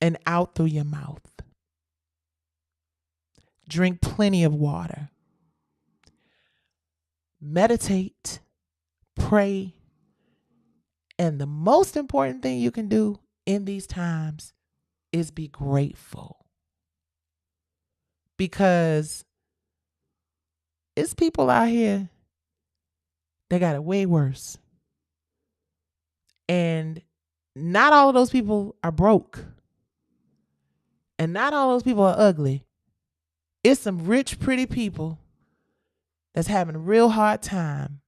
and out through your mouth. Drink plenty of water. Meditate, pray, and the most important thing you can do in these times is be grateful. Because it's people out here that got it way worse. And not all of those people are broke. And not all those people are ugly. It's some rich, pretty people that's having a real hard time,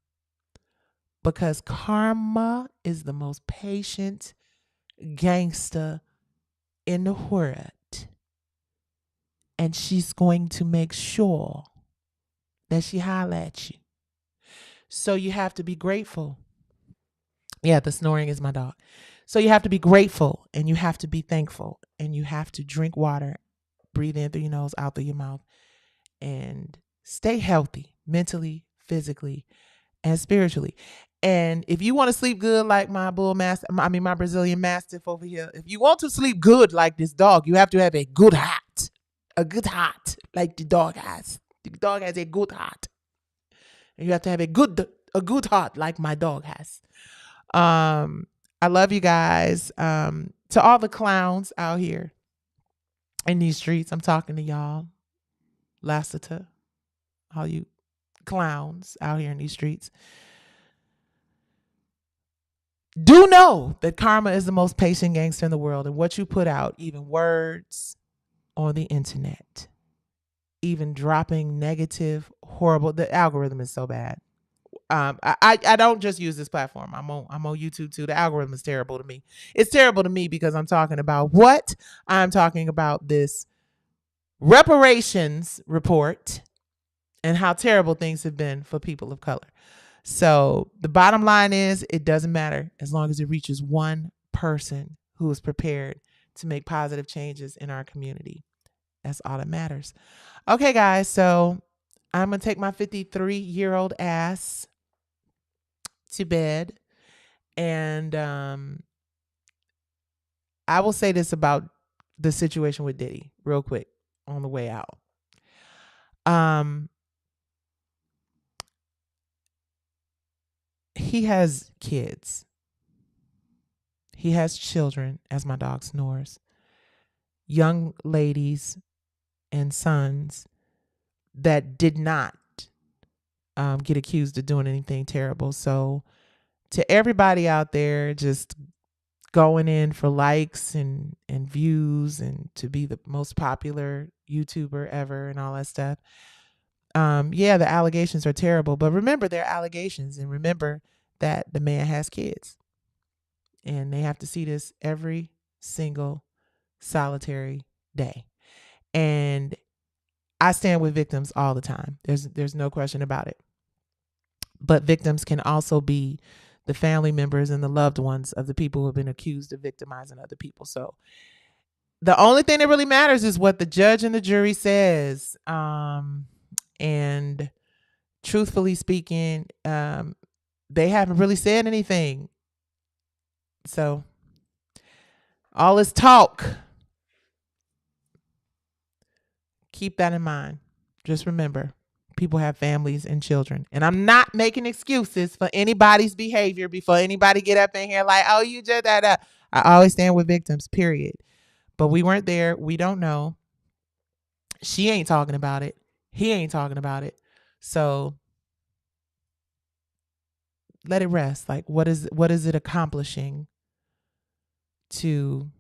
because karma is the most patient gangster in the world. And she's going to make sure that she holler at you. So you have to be grateful. Yeah, the snoring is my dog. So you have to be grateful and you have to be thankful and you have to drink water, breathe in through your nose, out through your mouth, and stay healthy mentally, physically, and spiritually. And if you want to sleep good like my my Brazilian Mastiff over here, if you want to sleep good like this dog, you have to have a good heart. A good heart like the dog has. The dog has a good heart. And you have to have a good heart like my dog has. I love you guys. To all the clowns out here in these streets, I'm talking to y'all. Lassiter, all you clowns out here in these streets. Do know that karma is the most patient gangster in the world, and what you put out, even words on the internet, even dropping negative, horrible. The algorithm is so bad. I don't just use this platform. I'm on YouTube too. The algorithm is terrible to me. It's terrible to me because I'm talking about what? I'm talking about this reparations report and how terrible things have been for people of color. So the bottom line is it doesn't matter as long as it reaches one person who is prepared to make positive changes in our community. That's all that matters. Okay, guys. So I'm going to take my 53-year-old ass to bed. And I will say this about the situation with Diddy real quick on the way out. He has kids. He has children, as my dog snores. Young ladies and sons that did not get accused of doing anything terrible. So to everybody out there just going in for likes and views and to be the most popular YouTuber ever and all that stuff. Yeah, the allegations are terrible, but remember they're allegations and remember that the man has kids and they have to see this every single solitary day. And I stand with victims all the time. There's no question about it. But victims can also be the family members and the loved ones of the people who have been accused of victimizing other people. So the only thing that really matters is what the judge and the jury says. And truthfully speaking, they haven't really said anything. So all this talk, keep that in mind. Just remember, people have families and children. And I'm not making excuses for anybody's behavior before anybody get up in here like, oh, you just that. I always stand with victims, period. But we weren't there. We don't know. She ain't talking about it. He ain't talking about it. So let it rest. Like, what is it accomplishing to,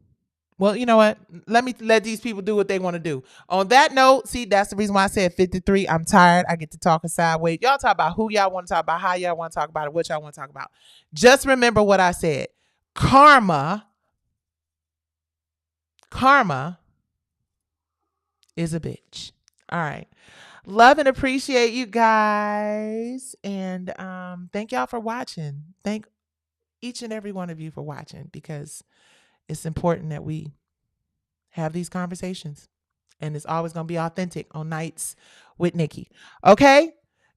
well, you know what? Let me let these people do what they want to do. On that note, see, that's the reason why I said 53. I'm tired. I get to talking sideways. Y'all talk about who y'all want to talk about, how y'all want to talk about it, what y'all want to talk about. Just remember what I said. Karma is a bitch. All right. Love and appreciate you guys. And thank y'all for watching. Thank each and every one of you for watching because it's important that we have these conversations. And it's always going to be authentic on Nights with Nikki. Okay?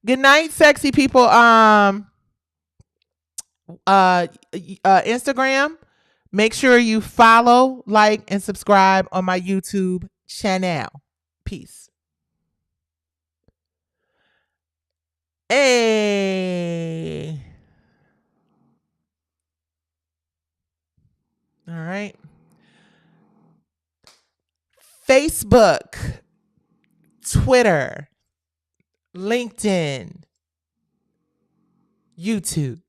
Good night, sexy people. Instagram. Make sure you follow, like, and subscribe on my YouTube channel. Peace. Hey. All right. Facebook, Twitter, LinkedIn, YouTube.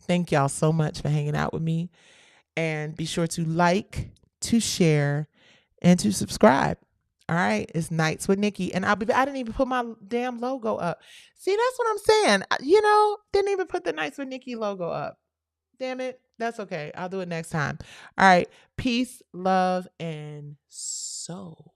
Thank y'all so much for hanging out with me. And be sure to like, to share, and to subscribe. All right. It's Nights with Nikki. And I didn't even put my damn logo up. See, that's what I'm saying. Didn't even put the Nights with Nikki logo up. Damn it. That's okay. I'll do it next time. All right. Peace, love, and soul.